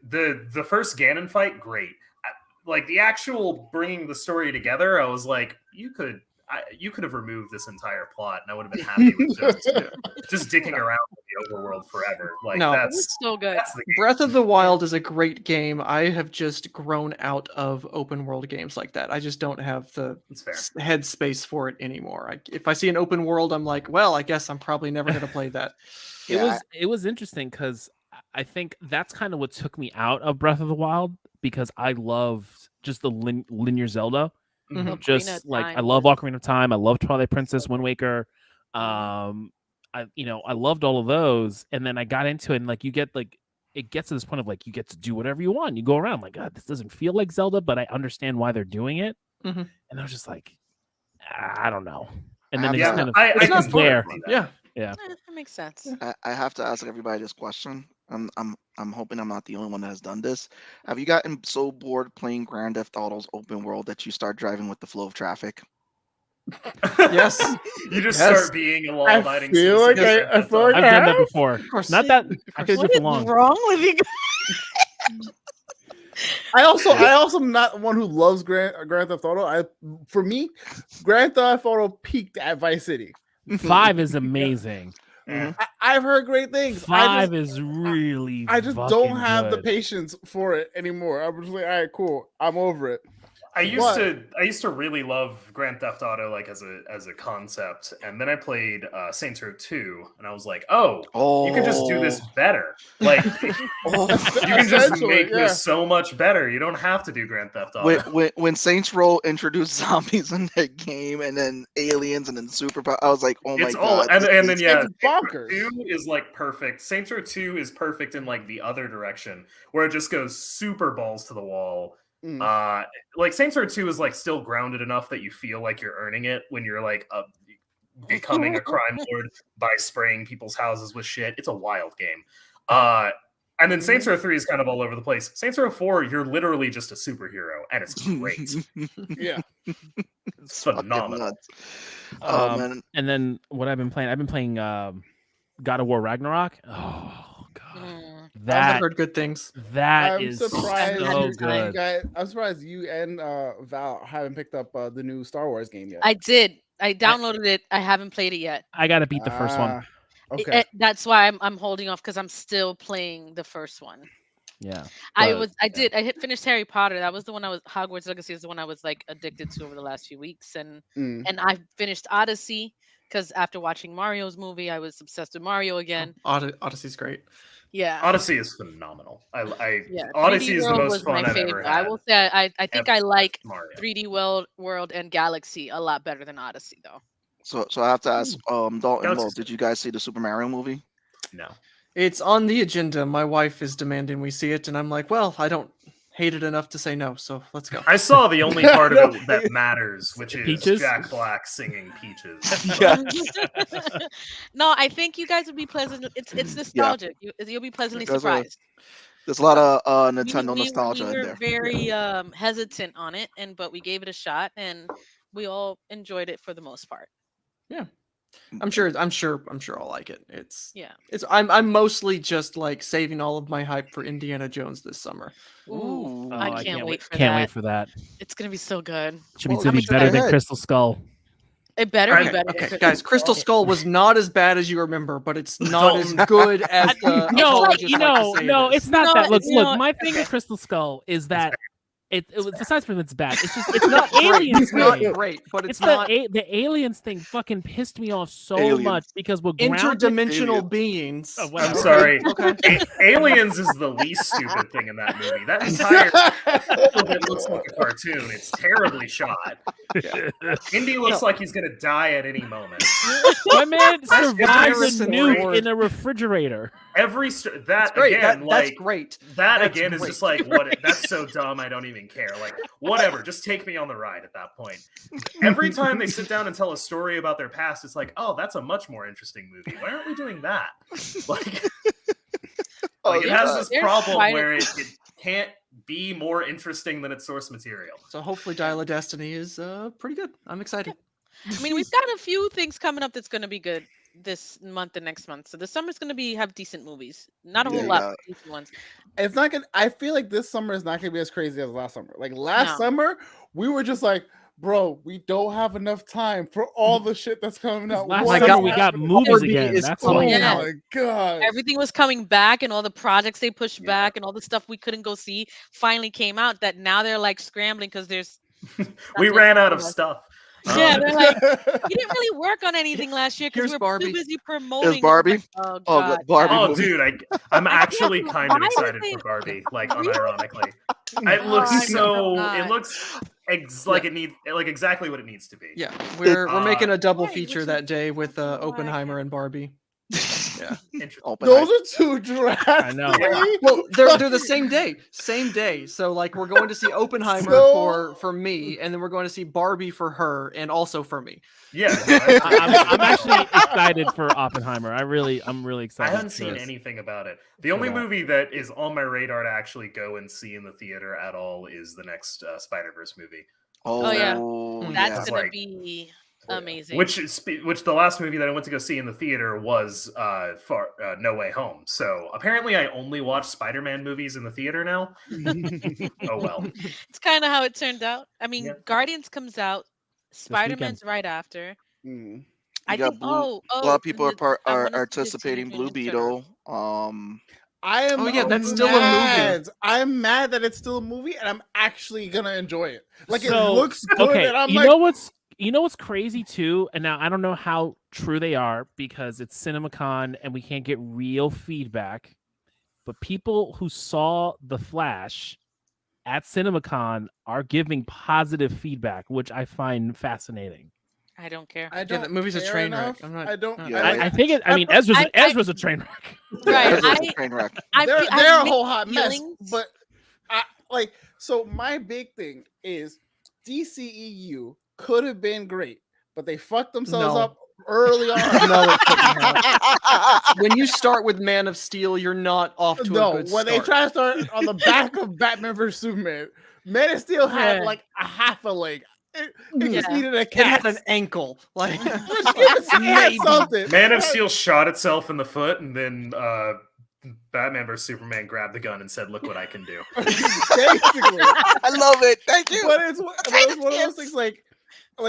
The first Ganon fight, great. Like the actual bringing the story together, I was like, you could have removed this entire plot, and I would have been happy with just dicking around in the overworld forever. Like No. that's It's so good. that's the game. Breath of the Wild is a great game. I have just grown out of open world games like that. I just don't have the It's fair. head space for it anymore. If I see an open world, I'm like, well, I guess I'm probably never going to play that. It was interesting because I think that's kind of what took me out of Breath of the Wild because I loved just the linear Zelda. Mhm. Just like I love Ocarina of Time, I love Twilight Princess, Wind Waker. I loved all of those, and then I got into it, and like you get like it gets to this point of like you get to do whatever you want. You go around like, God, this doesn't feel like Zelda, but I understand why they're doing it. Mhm. And I was just like, I don't know. And then I it have just to- kind of I it's can there. totally see that. Yeah. Yeah. That makes sense. I have to ask everybody this question. I'm hoping I'm not the only one that has done this. Have you gotten so bored playing Grand Theft Auto's open world that you start driving with the flow of traffic? Yes. You just Yes. start being a law-abiding feel like citizen. I feel like I've I done that have. before. Of course. Not that I could What do is for long. wrong with you guys? I also am not one who loves Grand Theft Auto. For me, Grand Theft Auto peaked at Vice City. 5 is amazing. I've heard great things. 5 is really. I just fucking don't have the good. patience for it anymore. I'm just like, all right, cool. I'm over it. I used to really love Grand Theft Auto like as a concept, and then I played Saints Row 2, and I was like, oh, you can just do this better. Like you can just Essentially, make yeah. this so much better. You don't have to do Grand Theft Auto. When Saints Row introduced zombies in that game, and then aliens, and then superpower, I was like, oh my It's all god! and then yeah, It's bonkers. Saints Row 2 is like perfect. Saints Row 2 is perfect in like the other direction, where it just goes super balls to the wall. Like Saints Row 2 is like still grounded enough that you feel like you're earning it when you're like becoming a crime lord by spraying people's houses with shit. It's a wild game. And then Saints Row 3 is kind of all over the place. Saints Row 4, you're literally just a superhero, and it's great. Yeah. It's phenomenal. Nuts. Oh man. And then what I've been playing God of War Ragnarok. Oh god. I've That heard good things. that I'm is surprised so you good. guys, I'm surprised you and Val haven't picked up the new Star Wars game yet. I did. I downloaded it. I haven't played it yet. I gotta beat the first one. Okay. That's why I'm holding off because I'm still playing the first one. Yeah. I but- hit finished Harry Potter. That was the one Hogwarts Legacy is the one I was like addicted to over the last few weeks, and I finished Odyssey because after watching Mario's movie, I was obsessed with Mario again. Odyssey's great. Yeah. Odyssey is phenomenal. Yeah, Odyssey 3D is the World most was fun my I've ever favorite. had. I will say I think I like Mario. 3D World and Galaxy a lot better than Odyssey though. So I have to ask, Dalton, Galaxy Mo, did you guys see the Super Mario movie? No. It's on the agenda. My wife is demanding we see it, and I'm like, well, I don't hate it enough to say no, so let's go. I saw the only part of it that matters, which is Peaches? Jack Black singing Peaches. Yeah. No, I think you guys would be pleasant. It's nostalgic. You'll be pleasantly There's surprised. There's a lot of We, Nintendo we nostalgia in were there. very hesitant on it, but we gave it a shot, and we all enjoyed it for the most part. Yeah. I'm sure I'll like it. It's I'm mostly just like saving all of my hype for Indiana Jones this summer. Ooh, Ooh. I can't wait for Can't that. wait for that. It's gonna be so good. Should be, Well, to be let me better than ahead. Crystal Skull. It better be Okay, better. okay, than guys, Crystal Skull was not as bad as you remember, but it's not as good as the No, apologists you like to know, say no, it is. it's not No, that. Look, you know, look. My thing okay. with Crystal Skull is that it was aside from it's bad. It's just it's not Great. aliens. It's not thing. great, but It's it's not the aliens thing fucking pissed me off so Aliens. much because we're grounded. interdimensional beings. Oh, I'm whatever. sorry. Okay. Aliens is the least stupid thing in that movie. That entire of it looks like a cartoon. It's terribly shot. Indy looks like he's gonna die at any moment. My man survives a Harrison nuke Ford. in a refrigerator. That That's great. again, That's like great. that That's again is great. just like what? That's so dumb. I don't even care. Like whatever. Just take me on the ride at that point. Every time they sit down and tell a story about their past, it's like, oh, that's a much more interesting movie. Why aren't we doing that? Like, it has this There's problem quite a- where it can't be more interesting than its source material. So hopefully Dial of Destiny is pretty good. I'm excited. I mean, we've got a few things coming up that's gonna be good this month and next month. So the summer's gonna have decent movies. Not a Yeah, whole you lot, got- but decent ones. It's not gonna. I feel like this summer is not gonna be as crazy as last summer. Like last No. summer, we were just like, bro, we don't have enough time for all the shit that's coming out. Last What summer is we got happening? movies Barbie again. is That's coming why. Yeah. Oh my god! Everything was coming back, and all the projects they pushed back, and all the stuff we couldn't go see finally came out. That now they're like scrambling because there's. We nothing ran out for of us. stuff. Yeah, they're like, we didn't really work on anything last year because Here's we were Barbie. too busy promoting. Barbie? Like, oh Oh, god. Barbie yeah. Oh, movie. dude, I'm actually kind of Why excited would for they- Barbie, like Really? unironically. It Oh, looks I'm so. not. It looks like it needs, like exactly what it needs to be. Yeah, we're making a double Right, feature which that is day with why I Oppenheimer can't- and Barbie. Yeah. Interesting. Oppenheimer. Those are two drafts. I know. Well, they're the same day. Same day. So like we're going to see Oppenheimer So- for me, and then we're going to see Barbie for her, and also for me. Yeah, no, I'm actually excited for Oppenheimer. I'm really I excited. haven't for seen this. anything about it. The only that. movie that is on my radar to actually go and see in the theater at all is the next Oh, Spider-Verse movie. yeah. yeah. That's Like- gonna be amazing. Which the last movie that I went to go see in the theater was No Way Home. So apparently I only watch Spider-Man movies in the theater now. Oh well. It's kind of how it turned out. I mean, Yeah. Guardians comes out, weekend. Spider-Man's right after. Mm. I got think. Blue- Oh, a lot of people and I are wanna see the anticipating Teenage Blue Mutant Ninja Beetle. I am. Oh, yeah, that's still a movie. mad. I'm mad that it's still a movie, and I'm actually gonna enjoy it. Like it So, looks good, Okay, and I'm you like, know what's crazy too, and now I don't know how true they are because it's CinemaCon and we can't get real feedback. But people who saw The Flash at CinemaCon are giving positive feedback, which I find fascinating. I don't care. I don't. that movie's a care train wreck. enough. I'm not- I don't. no. Yeah, I think it. I mean, Ezra's I- a train wreck. Right. That's a train wreck. they're I they're a mixed whole hot mess. feelings. But I like. So my big thing is DCEU could have been great, but they fucked themselves No. up early on. No, it couldn't have. When you start with Man of Steel, you're not off to a No, good when start. they try to start on the back of Batman vs Superman, Man of Steel had Yeah. like a half a leg. It just Yeah. needed a It had cast. an ankle. Like it had maybe. something. Man of Steel shot itself in the foot, and then Batman vs Superman grabbed the gun and said, "Look what I can do." Basically. I love it. Thank you. But it's one of those things like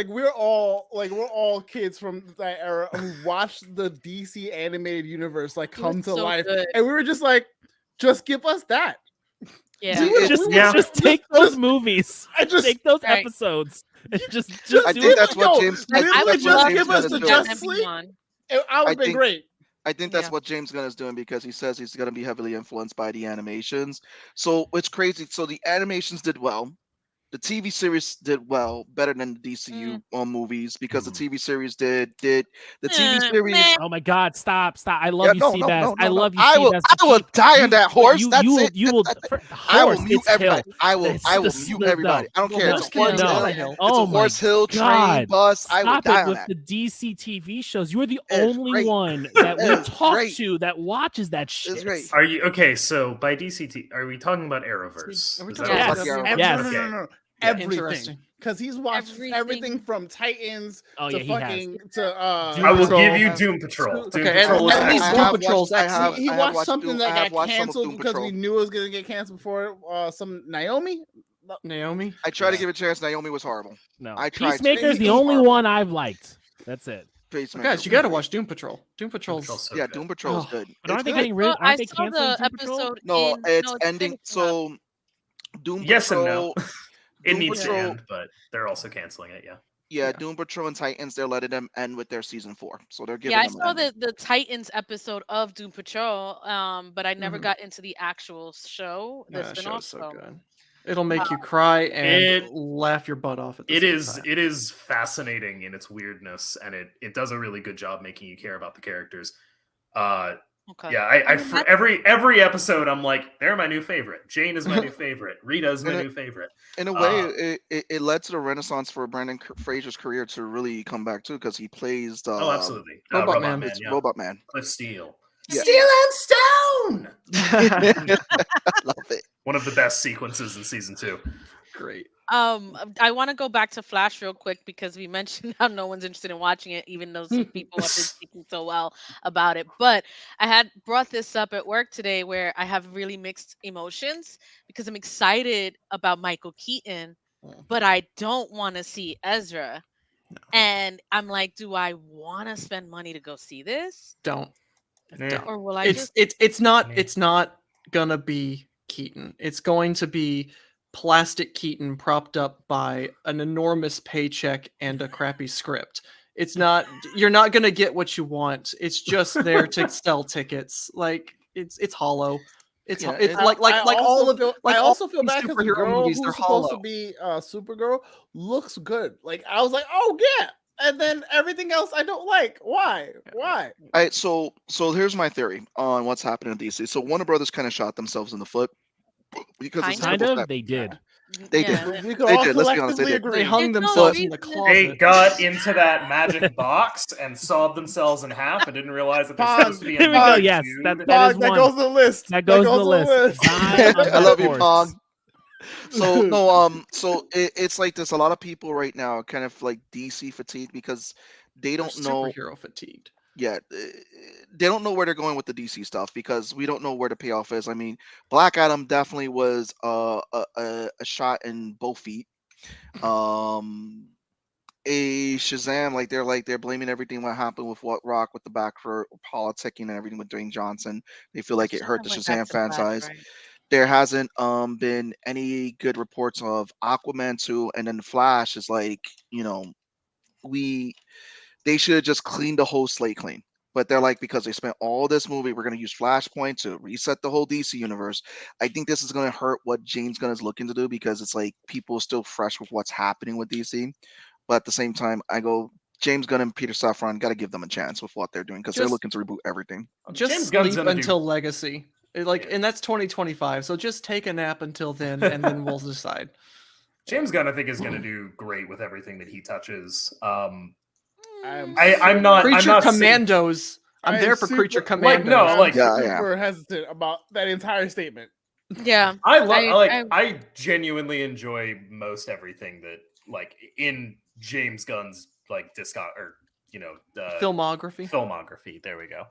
we're all kids from that era who watched the DC animated universe like It come was to so life, good. and we were just like, just give us that. Yeah. We would've- Just, we Yeah. would've- just take those movies. I just Take those Right. episodes. And just I do think it. that's what Yo, James. I I think would that's just what give James us Gunn the is doing. Justice League. Beyond. I would I have been think- great. I think that's Yeah. what James Gunn is doing because he says he's going to be heavily influenced by the animations. So it's crazy. So the animations did well. the TV series did better than the DCU movies because the TV series did the TV series. Oh my God! Stop! I love you, No, Seabass. I love you, I will Seabass. I will die on that horse. That's it. You will. I will Horse. mute It's everybody. hill. I will mute everybody. I don't care. It's a horse hill. It's Oh a horse my hill, train, God. bus. I will Stop die it on with that. the DC TV shows. You are the It's only great. one that we It's talk great. to that watches that shit. It's great. Are you okay? So by DCT, are we talking about Arrowverse? Are we Is talking that about what- Yes. No. Yeah, Everything. interesting. Because he's watched everything from Titans Oh, to yeah, he has. fucking to I will Patrol. give you Doom Patrol. Doom Okay, Patrol at is least excellent. Doom Patrol's excellent. He watched something that got canceled Doom because Patrol. we knew it was going to get canceled before some Naomi. Naomi. I tried to give it a chance. Naomi was horrible. No, I tried. Peacemaker's the only one I've liked. That's it. Peacemaker. Guys, you got to watch Doom Patrol. Doom Patrol's so Yeah, good. Doom Patrol is good. But aren't they It's getting good. rid? Well, Aren't I they saw canceling the Doom Patrol? episode. No, it's no, ending. finishing up. So Doom Yes and Patrol. no. It Doom needs Patrol- to end, but they're also canceling it. Yeah. Yeah, Doom Patrol and Titans, they're letting them end with their season 4. So they're giving Yeah, I them saw an ending. the Titans episode of Doom Patrol, but I never Mhm. got into the actual show. The That spin-off. show's so good. It'll make you cry and laugh your butt off at the same time. It is fascinating in its weirdness, and it does a really good job making you care about the characters. Okay. Yeah, I for every episode I'm like, they're my new favorite. Jane is my new favorite. Rita's my new favorite. In a way, it led to the renaissance for Brendan Fraser's career to really come back too, because he plays the absolutely. Robot Man, Man. yeah. Robot Man. Cliff Steele. Yeah. Steel and Stone. Love it. One of the best sequences in season 2. Great. I want to go back to Flash real quick because we mentioned how no one's interested in watching it, even though some people have been speaking so well about it. But I had brought this up at work today where I have really mixed emotions because I'm excited about Michael Keaton, but I don't want to see Ezra. And I'm like, do I want to spend money to go see this? Don't. Or will I It's not gonna be Keaton. It's going to be plastic Keaton propped up by an enormous paycheck and a crappy script. It's not. You're not gonna get what you want. It's just there to sell tickets. Like it's hollow. It's like all of it. Like I also feel these bad because the superhero girl movies, who's they're supposed to hollow. be Supergirl looks good. Like I was like, oh yeah, and then everything else I don't like. Why? Why? All right, so here's my theory on what's happening in DC. So Warner Brothers kind of shot themselves in the foot because it's Kind simple of. step. They did. They Yeah. did. We could They all did. Let's be honest. They collectively did. agree. They hung There's no themselves in the reason. They closet. got into that magic box and sawed themselves in half and didn't realize that they're Pog. supposed to be Here in we go. line, Yes, dude. that is Pog, that one. goes to the list. That goes to the list. Die on I love that you, horse. Pong. So no, so it's like this. A lot of people right now are kind of like DC fatigued because they don't They're know. superhero fatigued. Yeah, they don't know where they're going with the DC stuff because we don't know where the payoff is. I mean, Black Adam definitely was a shot in both feet. A Shazam, like they're blaming everything what happened with what Rock with the back for politicking and everything with Dwayne Johnson. They feel like it hurt the Went back Shazam to Flash, franchise. right? There hasn't been any good reports of Aquaman 2, and then Flash is like, they should have just cleaned the whole slate clean. But they're like, because they spent all this movie, we're going to use Flashpoint to reset the whole DC universe. I think this is going to hurt what James Gunn is looking to do because it's like people are still fresh with what's happening with DC. But at the same time, I go, James Gunn and Peter Safran got to give them a chance with what they're doing because they're looking to reboot everything. Just James Gunn's sleep gonna do- until Legacy. And that's 2025. So just take a nap until then, and then we'll decide. James Gunn, I think, is going to do great with everything that he touches. I'm Creature not Commandos. I'm there for Creature Commandos. Super hesitant about that entire statement. Yeah, I genuinely enjoy most everything that in James Gunn's filmography. There we go.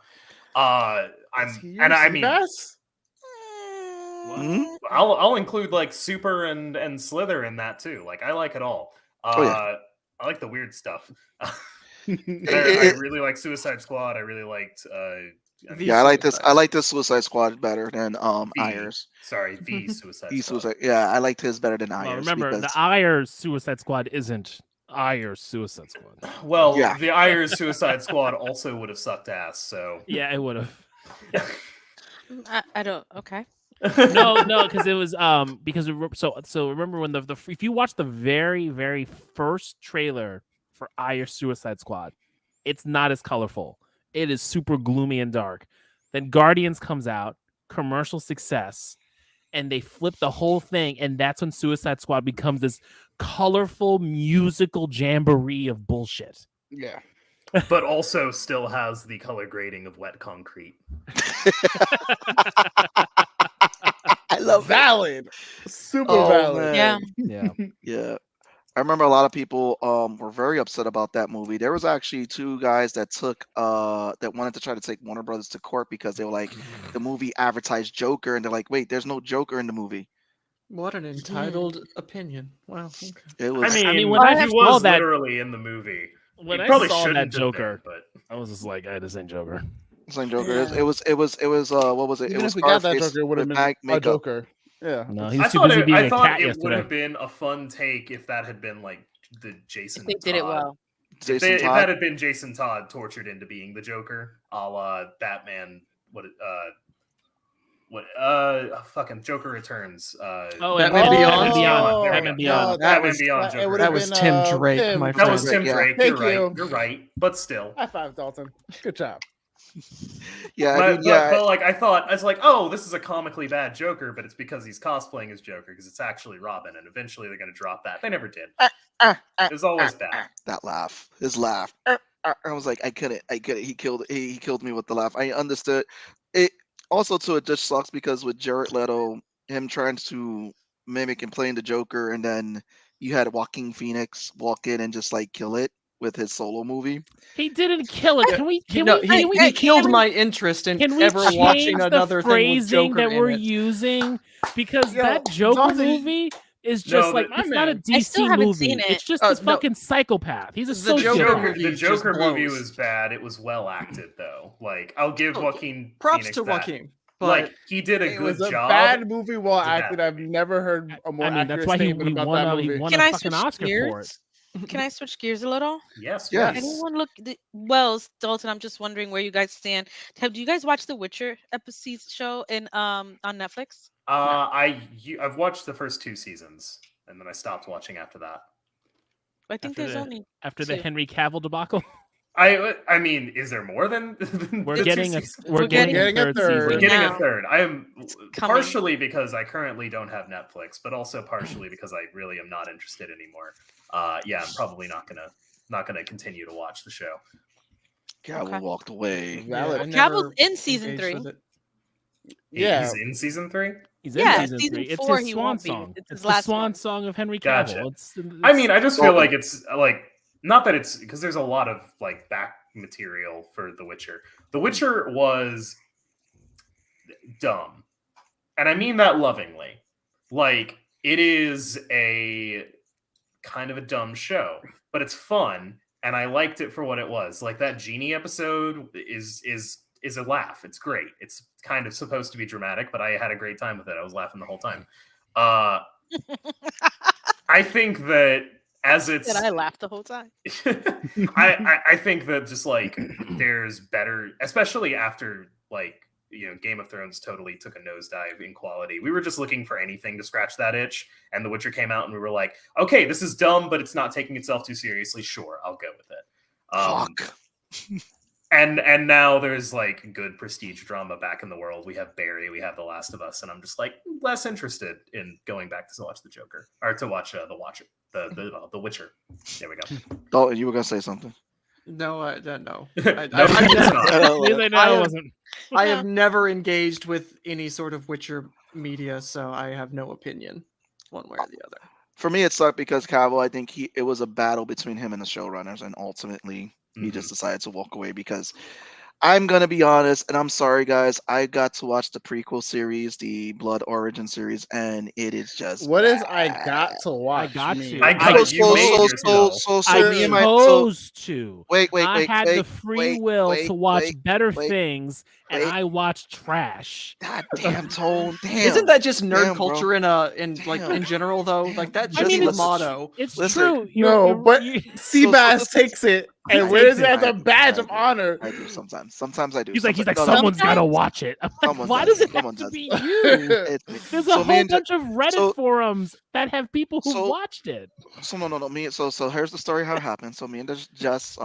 I'll include Super and Slither in that too. I like it all. I like the weird stuff. I really like Suicide Squad. I really liked. I like this. I like this Suicide Squad better than Ayers. Sorry, the Suicide Squad. Suicide. Yeah, I liked his better than Ayers. Well, remember, the Ayers Suicide Squad isn't Ayers Suicide Squad. Well, the Ayers Suicide Squad also would have sucked ass. So yeah, it would have. I don't. Okay. no, because it was so remember when the if you watch the very first trailer for Ire Suicide Squad, it's not as colorful. It is super gloomy and dark. Then Guardians comes out, commercial success, and they flip the whole thing, and that's when Suicide Squad becomes this colorful musical jamboree of bullshit. Yeah. But also still has the color grading of wet concrete. I love valid. Super Oh, valid. man. Yeah. Yeah. I remember a lot of people were very upset about that movie. There was actually two guys that took that wanted to try to take Warner Brothers to court because they were like, the movie advertised Joker, and they're like, wait, there's no Joker in the movie. What an entitled opinion! Wow. Okay. It was. I mean, when when I he saw was that- literally in the movie, When he I probably saw shouldn't that have been, Joker, but I was just like, this ain't Joker. Same Joker. Yeah. It was what was it? Even it was if we got that Scarface Joker, it would have with been mag a makeup. Joker. Yeah. No, he I was too thought busy being I a thought cat it would yesterday. have been a fun take if that had been like the Jason. If they did it Todd. well. If Jason that Todd. had been Jason Todd tortured into being the Joker, a la Batman. Fucking Joker Returns. Oh, Batman and Beyond? There we Batman go. Beyond. No, Batman was, Beyond it Joker. would That have was been, Tim Drake, Tim. my That friend. was Tim Yeah. Drake. Thank You're you. right. You're right. But still. High five, Dalton. Good job. Yeah, But, dude, yeah. but like I thought, it's like, oh, this is a comically bad Joker, but it's because he's cosplaying as Joker because it's actually Robin, and eventually they're going to drop that. They never did. It was always bad. That laugh, his laugh. I was like, I couldn't. He killed me with the laugh. I understood it. Also, too, it just sucks because with Jared Leto, him trying to mimic and playing the Joker, and then you had Joaquin Phoenix walk in and just like kill it with his solo movie. He didn't kill it. Can we? He killed my interest in Can we ever change watching the another thing with phrasing Joker that we're in it. using? Because Yo, that Joker Dalton, movie is just No, like my it's not a man. I still DC haven't movie. seen it. It's just No. this fucking psychopath. He's a The The Joker sociopath. movie the just Joker movie blows. was bad. It was well acted though. Like I'll give Joaquin Props Phoenix to that. Joaquin. But Like he did a It good was a job. bad movie, well It's a bad acted. I've never heard a more I mean, accurate that's why he statement about that movie. won Can a I fucking switch Oscar for it. gears? Can I switch gears a little? Yes, Yeah. please. Anyone look? Wells, Dalton, I'm just wondering where you guys stand. Do you guys watch the Witcher episode show on Netflix? I've watched the first 2 seasons, and then I stopped watching after that. I think there's only After the two. Henry Cavill debacle. I mean, is there more than? We're the 2 getting a seasons? we're getting getting a a third third. We're season. getting Now. a third. I am coming. partially because I currently don't have Netflix, but also partially because I really am not interested anymore. Yeah, I'm probably not gonna continue to watch the show. Cavill Okay. walked away. Valid. I Cavill's never in season engaged 3. with it. Yeah. He's in season 3. He's Yeah, in season season 3. It's 4 his he swan won't be. song. It's It's his the last swan one. song of Henry Gotcha. Cavill. I mean, I just feel Dalton. like it's like not that it's because there's a lot of like back material for The Witcher. The Witcher was dumb, and I mean that lovingly. Like it is a kind of a dumb show, but it's fun, and I liked it for what it was. Like that genie episode is a laugh. It's great. It's kind of supposed to be dramatic, but I had a great time with it. I was laughing the whole time. I think that as it's And I laughed the whole time. I think that just like there's better, especially after like Game of Thrones totally took a nosedive in quality. We were just looking for anything to scratch that itch, and The Witcher came out, and we were like, okay, this is dumb, but it's not taking itself too seriously. Sure, I'll go with it. Fuck. And now there's like good prestige drama back in the world. We have Barry, we have The Last of Us, and I'm just like less interested in going back to watch the Joker or to watch the Witcher. There we go. Dalton, you were gonna say something. No, no. No, I it's not. Please, I know I it have- wasn't. I have never engaged with any sort of Witcher media, so I have no opinion one way or the other. For me, it sucked because Cavill. I think it was a battle between him and the showrunners, and ultimately he just decided to walk away because I'm gonna be honest, and I'm sorry, guys. I got to watch the prequel series, the Blood Origin series, and it is just What is I bad. got to watch? got mean? to. I got So, you made yourself. I me and my so chose to. wait, I had the free will to watch better things, and I watch trash. God damn, Tone. Damn. Isn't that just nerd Damn, bro. culture in general though? Like that Jesse, should be the listen. motto. It's Listen. true. No, but Seabass listen. takes it He and wears takes it it. as a badge of honor. I do sometimes. Sometimes I do. He's like, No, no, someone's got to Sometimes. watch it. I'm like, Someone why does. does it Someone have to does. be you? It's me. There's a So me whole and bunch of Reddit so- forums that have people who so- watched it. So no. Me. So here's the story how it happened. So me and Jess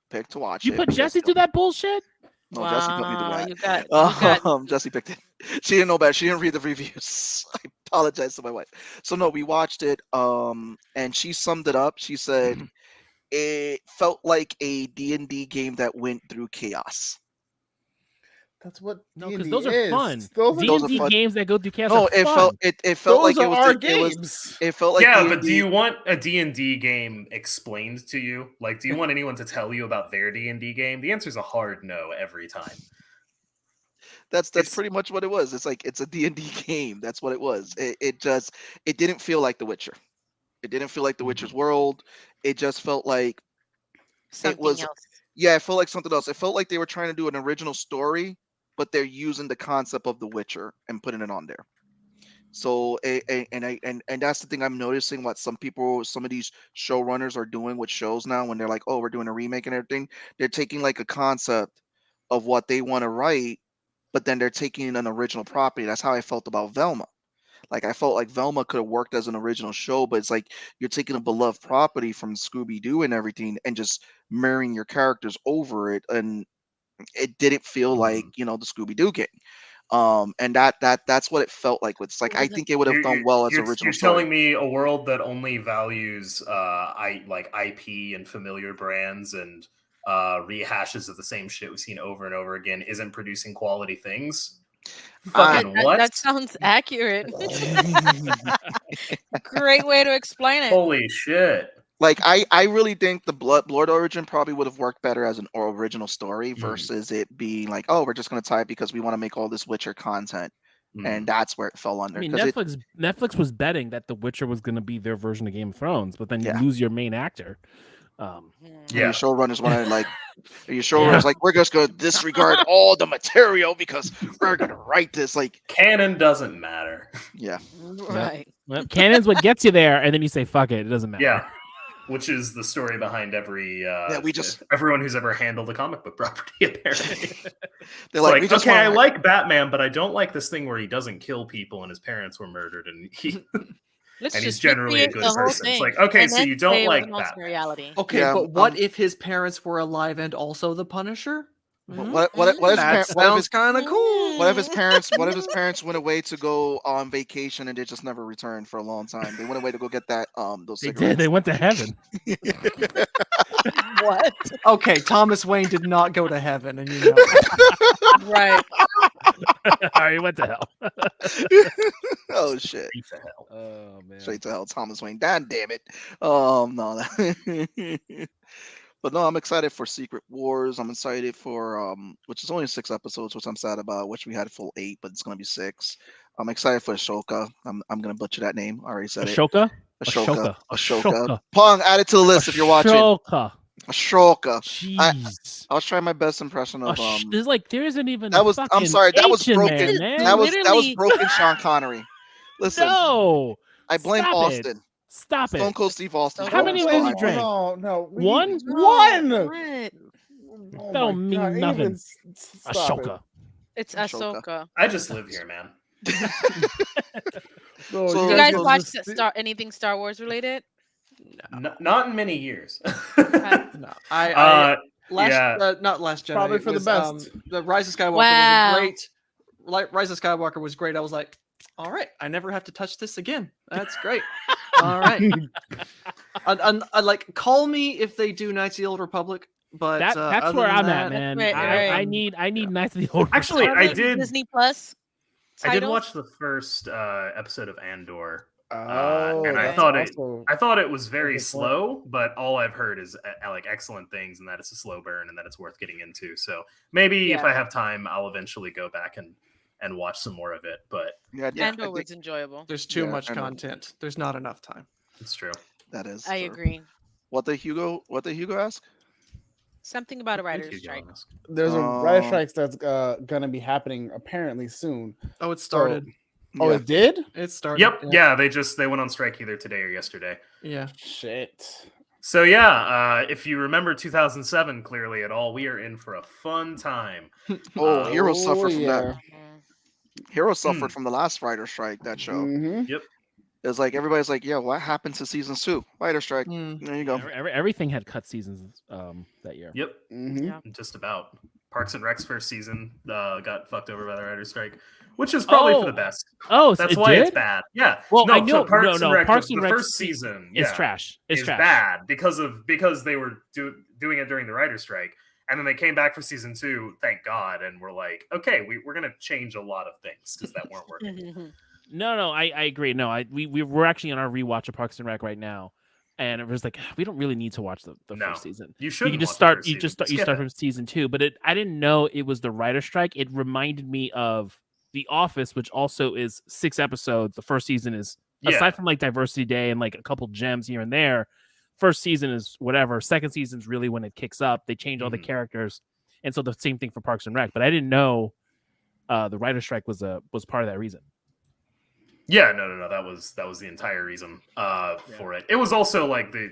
picked to watch You it. put because, Jesse through that bullshit? No, Jesse put me through Wow, that. you got Jesse picked it. She didn't know about it. She didn't read the reviews. I apologize to my wife. So no, we watched it. And she summed it up. She said it felt like a D&D game that went through chaos. That's what No, because D&D those are is. fun. Those are, are D&D fun. games that go through chaos No, are it fun. felt it felt those like it are was our it was games. it felt like yeah, D&D. but do you want a D&D game explained to you? Like, do you want anyone to tell you about their D&D game? The answer is a hard no every time. That's It's- pretty much what it was. It's like it's a D&D game. That's what it was. It didn't feel like The Witcher. It didn't feel like The Witcher's world. It just felt like something was- else. yeah, it felt like something else. It felt like they were trying to do an original story, but they're using the concept of The Witcher and putting it on there. So and that's the thing I'm noticing. What some of these showrunners are doing with shows now, when they're like, oh, we're doing a remake and everything. They're taking like a concept of what they want to write, but then they're taking an original property. That's how I felt about Velma. Like I felt like Velma could have worked as an original show, but it's like you're taking a beloved property from Scooby Doo and everything, and just mirroring your characters over it, and it didn't feel like the Scooby Doo game. And that's what it felt like. It's like I think it would have done well as original You're story. telling me a world that only values IP and familiar brands and rehashes of the same shit we've seen over and over again isn't producing quality things? Fucking what? That sounds accurate. Great way to explain it. Holy shit. Like I really think the Blood Origin probably would have worked better as an original story versus it being like, oh, we're just going to tie it because we want to make all this Witcher content, and that's where it fell under. I mean, 'Cause Netflix was betting that The Witcher was going to be their version of Game of Thrones, but then you Yeah. lose your main actor. Your showrunners want to like, your showrunners like, we're just going to disregard all the material because we're going to write this like canon doesn't matter. Yeah, Right. Well, canon's what gets you there, and then you say, "Fuck it, it doesn't matter." Yeah, which is the story behind everyone who's ever handled a comic book property. Apparently, they're like, we just okay, I want like Batman, but I don't like this thing where he doesn't kill people and his parents were murdered, and Let's and he's just generally a recreate good the whole person. It's thing, like, okay, and so then you don't stay with like an alternate Batman. reality. Okay, Yeah, but what if his parents were alive and also the Punisher? what if That sounds kind of cool. What if his parents went away to go on vacation and they just never returned for a long time? They went away to go get that those They cigarettes. did. They went to heaven. What? Okay, Thomas Wayne did not go to heaven, and you know it. Right. He went to hell. Oh shit! Straight to hell. Oh man. Straight to hell, Thomas Wayne. God damn it. No. But no, I'm excited for Secret Wars. I'm excited for which is only 6 episodes, which I'm sad about. Which we had full 8, but it's gonna be 6. I'm excited for Ashoka. I'm gonna butcher that name. I already said Ashoka? it. Ashoka. Ashoka. Pong, add it to the list if you're watching. Ashoka. Ashoka. Jeez. I was trying my best impression of There's like there isn't even. that was. I'm sorry. That was broken. There, man. That was Literally- broken. Sean Connery. Listen, No. I blame Stop it. Austin. Stop Stone it. Cold Steve Austin. How many ways you drank? No. One? One. What? Oh Don't my mean God, nothing. even stop it. Ashoka. It's Ashoka. Ahsoka. I just live here, man. No, So- You guys Those watch just- anything Star Wars related? Not in many years. No, I last yeah. not Last Jedi. Probably it for the was, best. The Rise of Skywalker Wow. was great. Rise of Skywalker was great. I was like, all right, I never have to touch this again. That's great. All right. Like, call me if they do Knights of the Old Republic, but That's other where than I'm that, at, man. Right, I right. need Knights of the Old Actually, Republic. I did. Disney Plus. I did title? watch the first episode of Andor. Oh, and I that's thought also- I thought it was very Good point. slow, but all I've heard is like excellent things, and that it's a slow burn, and that it's worth getting into. So maybe if Yeah. I have time, I'll eventually go back and watch some more of it. But Yeah, Andor I was think enjoyable. there's too Yeah, much I know. content. There's not enough time. it's true. that is. I true. agree. What did Hugo ask? Something about a Thank writer's you, strike. Giannis. There's a writer strike that's gonna be happening apparently soon. Oh, it started. Oh, Yeah. it did? It started. Yep. Yeah, they went on strike either today or yesterday. Yeah. Shit. So yeah, if you remember 2007 clearly at all, we are in for a fun time. Oh, Hero Oh, suffered from that. yeah. Hero suffered from the last writer strike. That show. Mm-hmm. Yep. It was like everybody's like, yeah, what happened to season 2? Writer strike. Mm. There you go. Everything had cut seasons that year. Yep. Mm-hmm. Yeah. Just about. Parks and Rec's first season got fucked over by the writer's strike, which is probably for the best. Oh, That's it why did? it's bad. Yeah. Well, no, I know. so Parks and Rec, Parks the and Rec first season, is yeah, trash. It's is trash. bad because they were doing it during the writer's strike, and then they came back for season 2. Thank God, and we're like, okay, we're gonna change a lot of things because that weren't working. No, I agree. No, we're actually on our rewatch of Parks and Rec right now, and it was like we don't really need to watch the No, first season. You shouldn't. You can just watch the start. first You season. just start. You Skip start it. from season 2. But I didn't know it was the writer strike. It reminded me of The Office, which also is 6 episodes. The first season is aside from like Diversity Day and like a couple gems here and there. First season is whatever. Second season is really when it kicks up. They change all the characters, and so the same thing for Parks and Rec. But I didn't know the writer strike was part of that reason. Yeah, no. That was the entire reason for it. It was also like the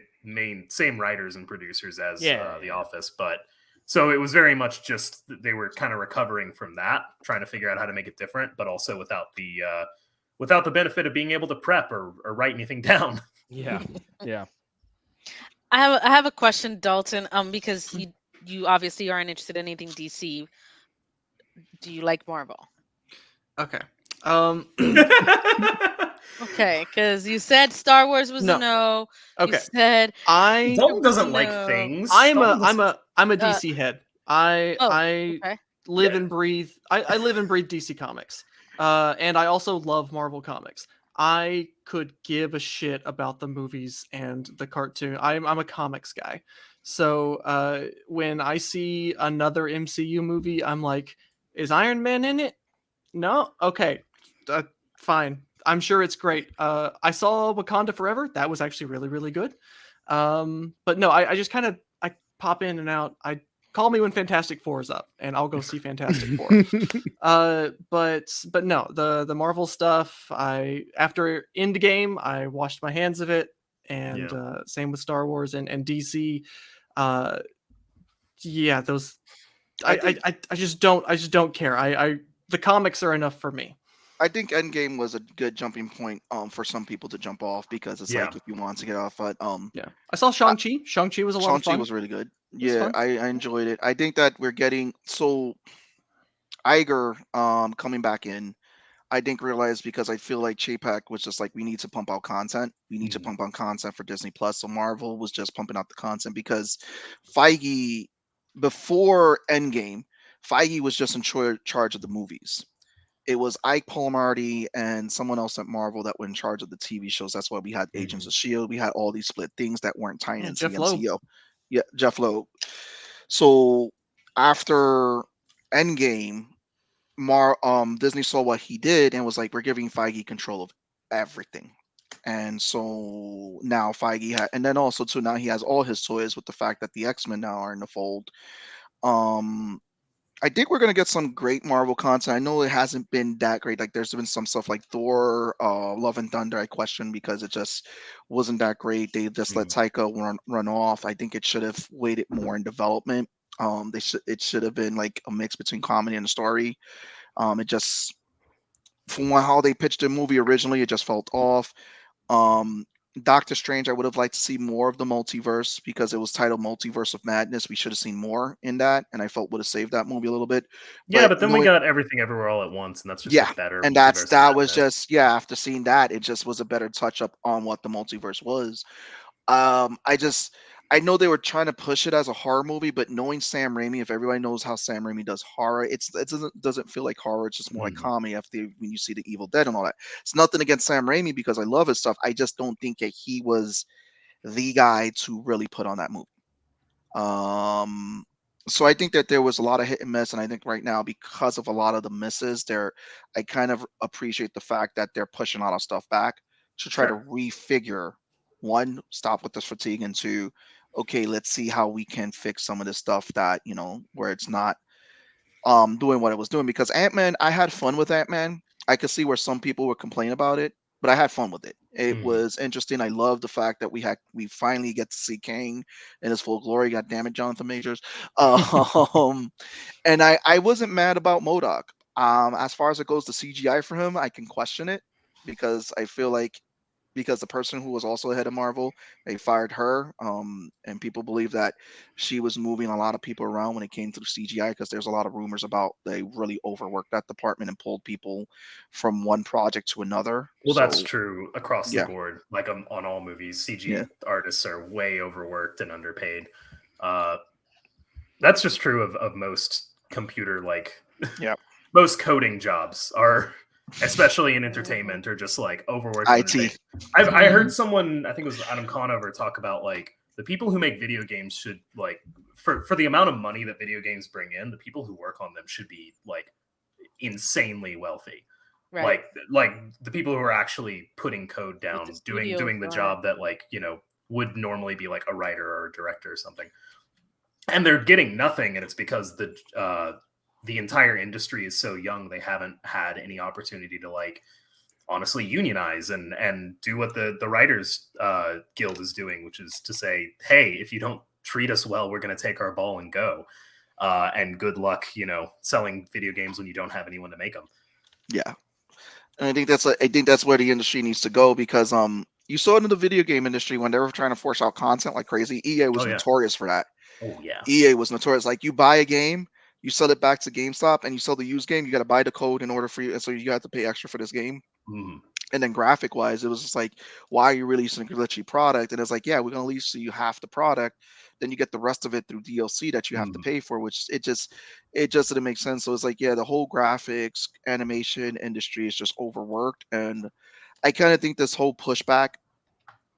same writers and producers as The Office, but so it was very much just they were kind of recovering from that, trying to figure out how to make it different, but also without the benefit of being able to prep or write anything down. Yeah. I have a question, Dalton. Because you obviously aren't interested in anything DC. Do you like Marvel? Okay. Okay, because you said Star Wars was a no. Okay. You said Dalton doesn't no. like things. I'm Dalton a DC head. I okay. live and breathe. I live and breathe DC comics. And I also love Marvel comics. I could give a shit about the movies and the cartoon. I'm a comics guy. So when I see another MCU movie, I'm like, is Iron Man in it? No? Okay. Fine. I'm sure it's great. I saw Wakanda Forever. That was actually really, really good. But no, I just kind of I pop in and out. I call me when Fantastic Four is up, and I'll go see Fantastic Four. But no, the Marvel stuff. After Endgame, I washed my hands of it, and same with Star Wars and DC. Yeah, those. I just don't care. The comics are enough for me. I think Endgame was a good jumping point for some people to jump off because it's like if you want to get off, but I saw Shang-Chi. Shang-Chi was a lot of fun. Shang-Chi was really good. was fun. I enjoyed it. I think that we're getting so Iger coming back in. I didn't realize because I feel like Chapek was just like we need to pump out content. We need to pump out content for Disney Plus. So Marvel was just pumping out the content because Feige before Endgame, Feige was just in charge of the movies. It was Ike Palmarty and someone else at Marvel that were in charge of the TV shows. That's why we had Agents of S.H.I.E.L.D. We had all these split things that weren't tying into Jeff the Loeb. MCU. Yeah, Jeff Loeb. So after Endgame, Disney saw what he did and was like, we're giving Feige control of everything. And so now Feige and then also too now he has all his toys with the fact that the X-Men now are in the fold. I think we're gonna get some great Marvel content. I know it hasn't been that great. Like there's been some stuff like Thor, Love and Thunder. I question because it just wasn't that great. They just let Taika run off. I think it should have waited more in development. It should have been like a mix between comedy and a story. It just from how they pitched the movie originally, it just felt off. Doctor Strange, I would have liked to see more of the multiverse because it was titled Multiverse of Madness. We should have seen more in that, and I felt would have saved that movie a little bit. But then we got Everything Everywhere All at Once, and that's just a better. And Multiverse that of was Madness. just after seeing that, it just was a better touch up on what the multiverse was. I know they were trying to push it as a horror movie, but knowing Sam Raimi, if everybody knows how Sam Raimi does horror, it doesn't feel like horror. It's just more like comedy when you see the Evil Dead and all that. It's nothing against Sam Raimi because I love his stuff. I just don't think that he was the guy to really put on that movie. So I think that there was a lot of hit and miss, and I think right now because of a lot of the misses, I kind of appreciate the fact that they're pushing a lot of stuff back to try to refigure. One, stop with this fatigue, and two, okay, let's see how we can fix some of the stuff that, where it's not doing what it was doing. Because Ant-Man, I had fun with Ant-Man. I could see where some people would complain about it, but I had fun with it. It was interesting. I love the fact that we finally get to see Kang in his full glory. God damn it, Jonathan Majors. And I wasn't mad about MODOK. As far as it goes, the CGI for him, I can question it because I feel like because the person who was also head of Marvel, they fired her, and people believe that she was moving a lot of people around when it came to the CGI because there's a lot of rumors about they really overworked that department and pulled people from one project to another. Well, that's So true across the yeah, board. Like on all movies, CG yeah, artists are way overworked and underpaid. That's just true of most computer yeah. most coding jobs are, especially in entertainment, are just like overworked and underpaid. IT. I heard someone, I think it was Adam Conover, talk about like the people who make video games should like for the amount of money that video games bring in, the people who work on them should be like insanely wealthy. Right. Like the people who are actually putting code Like down, the doing studios the doing it. job that would normally be like a writer or a director or something. And they're getting nothing, and it's because the entire industry is so young, they haven't had any opportunity to like honestly unionize and do what the writers guild is doing, which is to say, hey, if you don't treat us well, we're going to take our ball and go, and good luck selling video games when you don't have anyone to make them. Yeah, and I think that's where the industry needs to go because you saw it in the video game industry when they were trying to force out content like crazy. EA was notorious for that. Oh yeah. EA was notorious. Like you buy a game, you sell it back to GameStop, and you sell the used game. You got to buy the code in order for you, and so you have to pay extra for this game. And then graphic wise, it was just like, why are you releasing a glitchy product? And it's like, yeah, we're gonna release you half the product, then you get the rest of it through DLC that you have to pay for, which it just didn't make sense. So it's like, yeah, the whole graphics animation industry is just overworked, and I kind of think this whole pushback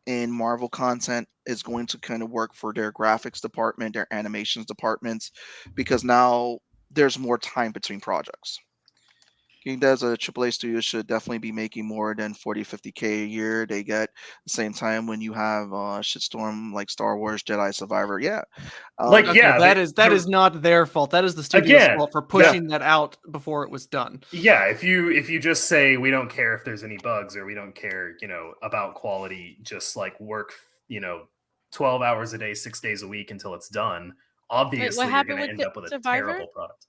in Marvel content is going to kind of work for their graphics department, their animations departments, because now there's more time between projects. Game devs at a AAA studio should definitely be making more than 40, 50K a year. They get the same time when you have shitstorm like Star Wars, Jedi Survivor. Yeah. That is not their fault. That is the studio's fault for pushing that out before it was done. Yeah, if you just say we don't care if there's any bugs or we don't care, about quality, just like work, 12 hours a day, 6 days a week until it's done, obviously you're going to end up with a terrible product.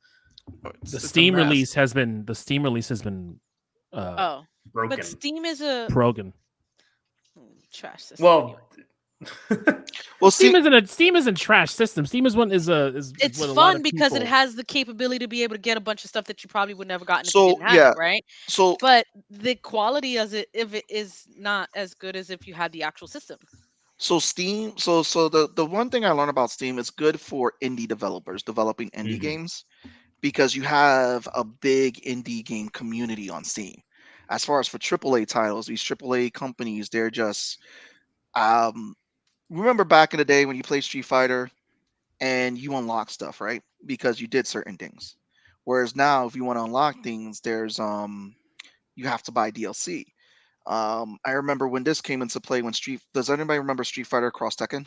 The Steam release has been broken. But Steam is a broken trash system. Well, Steam isn't trash system. Steam is it's fun because it has the capability to be able to get a bunch of stuff that you probably would never gotten if you didn't have it, right? But the quality of it, if it is not as good as if you had the actual system. So Steam, so the one thing I learned about Steam is good for indie developers developing indie games, because you have a big indie game community on Steam. As far as for AAA titles, these AAA companies, they're just remember back in the day when you played Street Fighter and you unlock stuff, right? Because you did certain things. Whereas now, if you want to unlock things, there's you have to buy DLC. I remember when this came into play when does anybody remember Street Fighter Cross Tekken?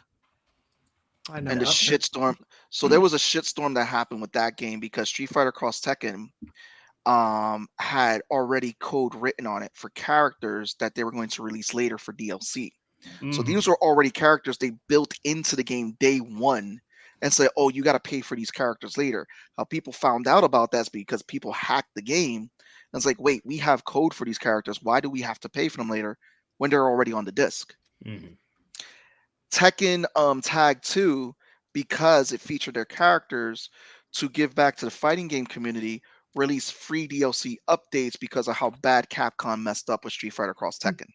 I know. And the shitstorm. So there was a shitstorm that happened with that game because Street Fighter Cross Tekken had already code written on it for characters that they were going to release later for DLC. So these were already characters they built into the game day one and said, oh, you got to pay for these characters later. How people found out about that is because people hacked the game. And it's like, wait, we have code for these characters. Why do we have to pay for them later when they're already on the disc? Tekken Tag 2, because it featured their characters, to give back to the fighting game community, released free DLC updates because of how bad Capcom messed up with Street Fighter Cross Tekken.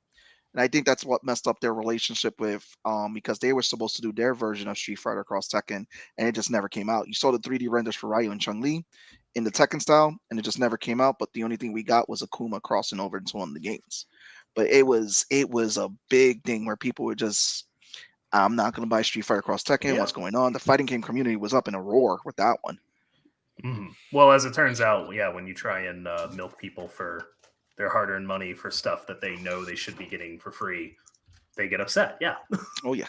And I think that's what messed up their relationship with, because they were supposed to do their version of Street Fighter Cross Tekken, and it just never came out. You saw the 3D renders for Ryu and Chun-Li in the Tekken style, and it just never came out. But the only thing we got was Akuma crossing over into one of the games. But it was a big thing where people were just, I'm not going to buy Street Fighter Cross Tekken. What's going on? The fighting game community was up in a roar with that one. Well, as it turns out, yeah, when you try and milk people for their hard-earned money for stuff that they know they should be getting for free, they get upset. Yeah. Oh yeah.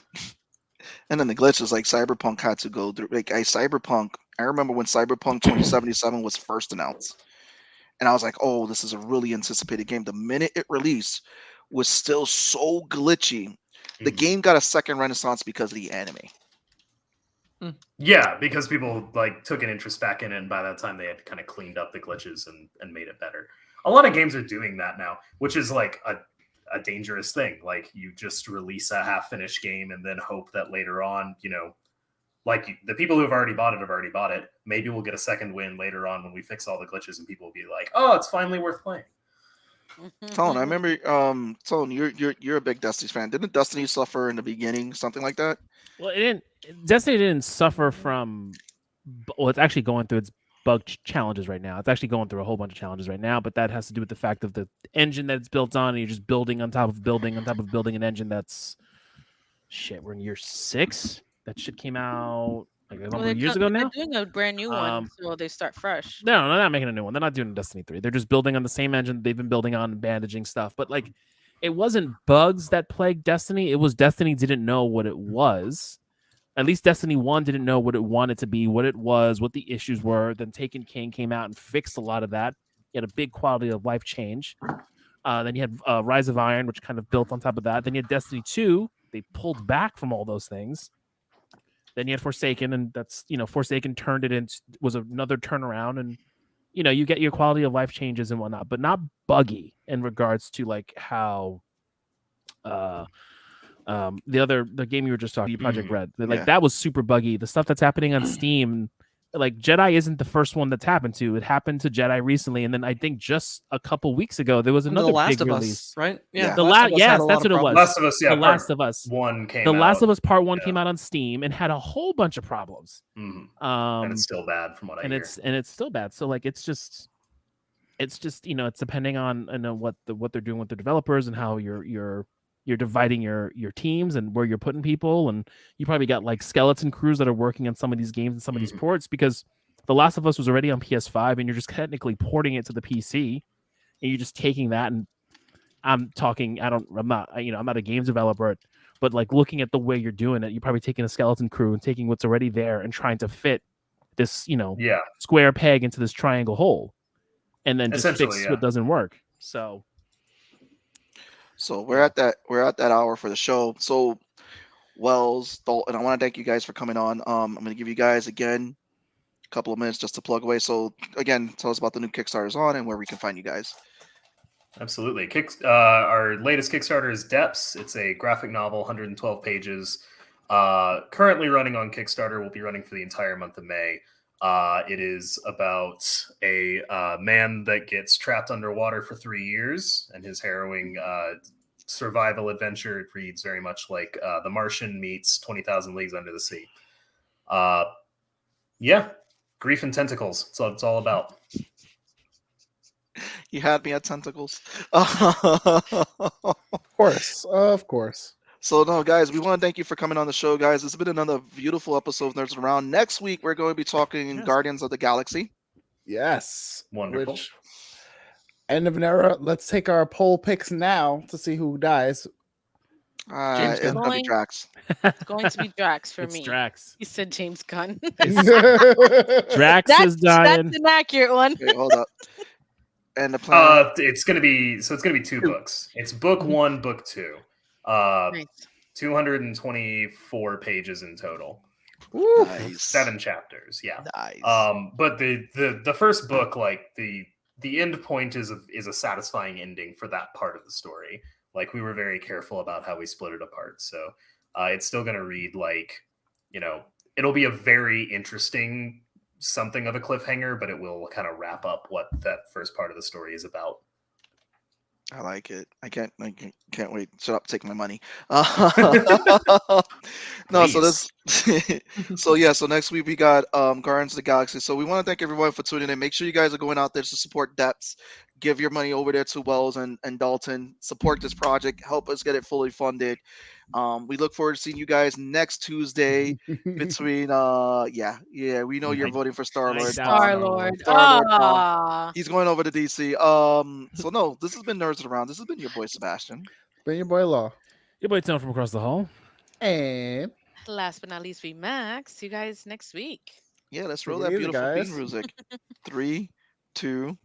And then the glitch is like Cyberpunk had to go through. Like Cyberpunk, I remember when Cyberpunk 2077 was first announced, and I was like, "Oh, this is a really anticipated game." The minute it released, was still so glitchy. The Mhm. game got a second renaissance because of the anime. Yeah, because people like took an interest back in it, and by that time they had kind of cleaned up the glitches and made it better. A lot of games are doing that now, which is like a dangerous thing. Like you just release a half-finished game and then hope that later on, like the people who have already bought it have already bought it. Maybe we'll get a second win later on when we fix all the glitches, and people will be like, "Oh, it's finally worth playing." Tone, I remember. Tone, you're a big Destiny fan. Didn't Destiny suffer in the beginning, something like that? Well, it didn't. Destiny didn't suffer from. Well, it's actually going through its bug challenges right now. It's actually going through a whole bunch of challenges right now, but that has to do with the fact of the engine that it's built on, and you're just building on top of building on top of building an engine that's shit. We're in year 6. That shit came out like a number of years ago now. They're doing a brand new one, so they start fresh. No, they're not making a new one. They're not doing Destiny 3. They're just building on the same engine they've been building on, bandaging stuff. But like, it wasn't bugs that plagued Destiny. It was Destiny didn't know what it was. At least Destiny 1 didn't know what it wanted to be, what it was, what the issues were. Then Taken King came out and fixed a lot of that. You had a big quality of life change. Then you had Rise of Iron, which kind of built on top of that. Then you had Destiny 2. They pulled back from all those things. Then you had Forsaken, and that's, Forsaken turned it into, was another turnaround, and you get your quality of life changes and whatnot, but not buggy in regards to like how the game you were just talking, Project Red, like that was super buggy. The stuff that's happening on Steam, like Jedi isn't the first one that's happened to. It happened to Jedi recently, and then I think just a couple weeks ago there was another The Last big of release. Us, right? Yeah, The Last of Us yes, had a lot that's of what it was. problems. Last of Us, yeah. The Last of Us 1 came The out. Last of Us Part 1 came out on Steam and had a whole bunch of problems. And it's still bad from what I hear. And it's still bad. So like it's just it's depending on what they're doing with the developers and how you're dividing your teams and where you're putting people, and you probably got like skeleton crews that are working on some of these games and some of these ports, because The Last of Us was already on PS5 and you're just technically porting it to the PC, and you're just taking that. And I'm not a games developer, but like looking at the way you're doing it, you're probably taking a skeleton crew and taking what's already there and trying to fit this square peg into this triangle hole, and then just fix what doesn't work. So we're at that hour for the show. So Wells, Dalton, I want to thank you guys for coming on. I'm going to give you guys again a couple of minutes just to plug away. So again, tell us about the new Kickstarters on and where we can find you guys. Absolutely. Our latest Kickstarter is Depths. It's a graphic novel, 112 pages. Currently running on Kickstarter. Will be running for the entire month of May. It is about a man that gets trapped underwater for 3 years, and his harrowing survival adventure. It reads very much like The Martian meets 20,000 Leagues Under the Sea. Grief and tentacles. That's what it's all about. You had me at tentacles. Of course. So no, guys, we want to thank you for coming on the show, guys. It's been another beautiful episode of Nerds Around. Next week, we're going to be talking Guardians of the Galaxy. Yes. Wonderful. End of an era. Let's take our poll picks now to see who dies. It's going to be Drax. It's going to be Drax for me. Drax. You said James Gunn. Drax is dying. That's an accurate one. Wait, hold up. And the plan. It's gonna be 2 books. It's book 1, book 2. Nice. 224 pages in total. Nice. 7 chapters. Yeah. Nice. But the first book, like the end point is a satisfying ending for that part of the story. Like we were very careful about how we split it apart. So it's still gonna read like, it'll be a very interesting something of a cliffhanger, but it will kind of wrap up what that first part of the story is about. I like it. I can't wait. Shut up, take my money. No, so next week we got Guardians of the Galaxy. So we want to thank everyone for tuning in. Make sure you guys are going out there to support Depths. Give your money over there to Wells and Dalton. Support this project. Help us get it fully funded. We look forward to seeing you guys next Tuesday between we know you're voting for Star-Lord. Star-Lord. He's going over to DC. So no, this has been Nerds Around. This has been your boy Sebastian. Been your boy Law. Your boy Tone from across the hall. And Last but not least, Vmac. See you guys next week. Yeah, let's Take roll it that easy, beautiful theme guys. music. 3, 2.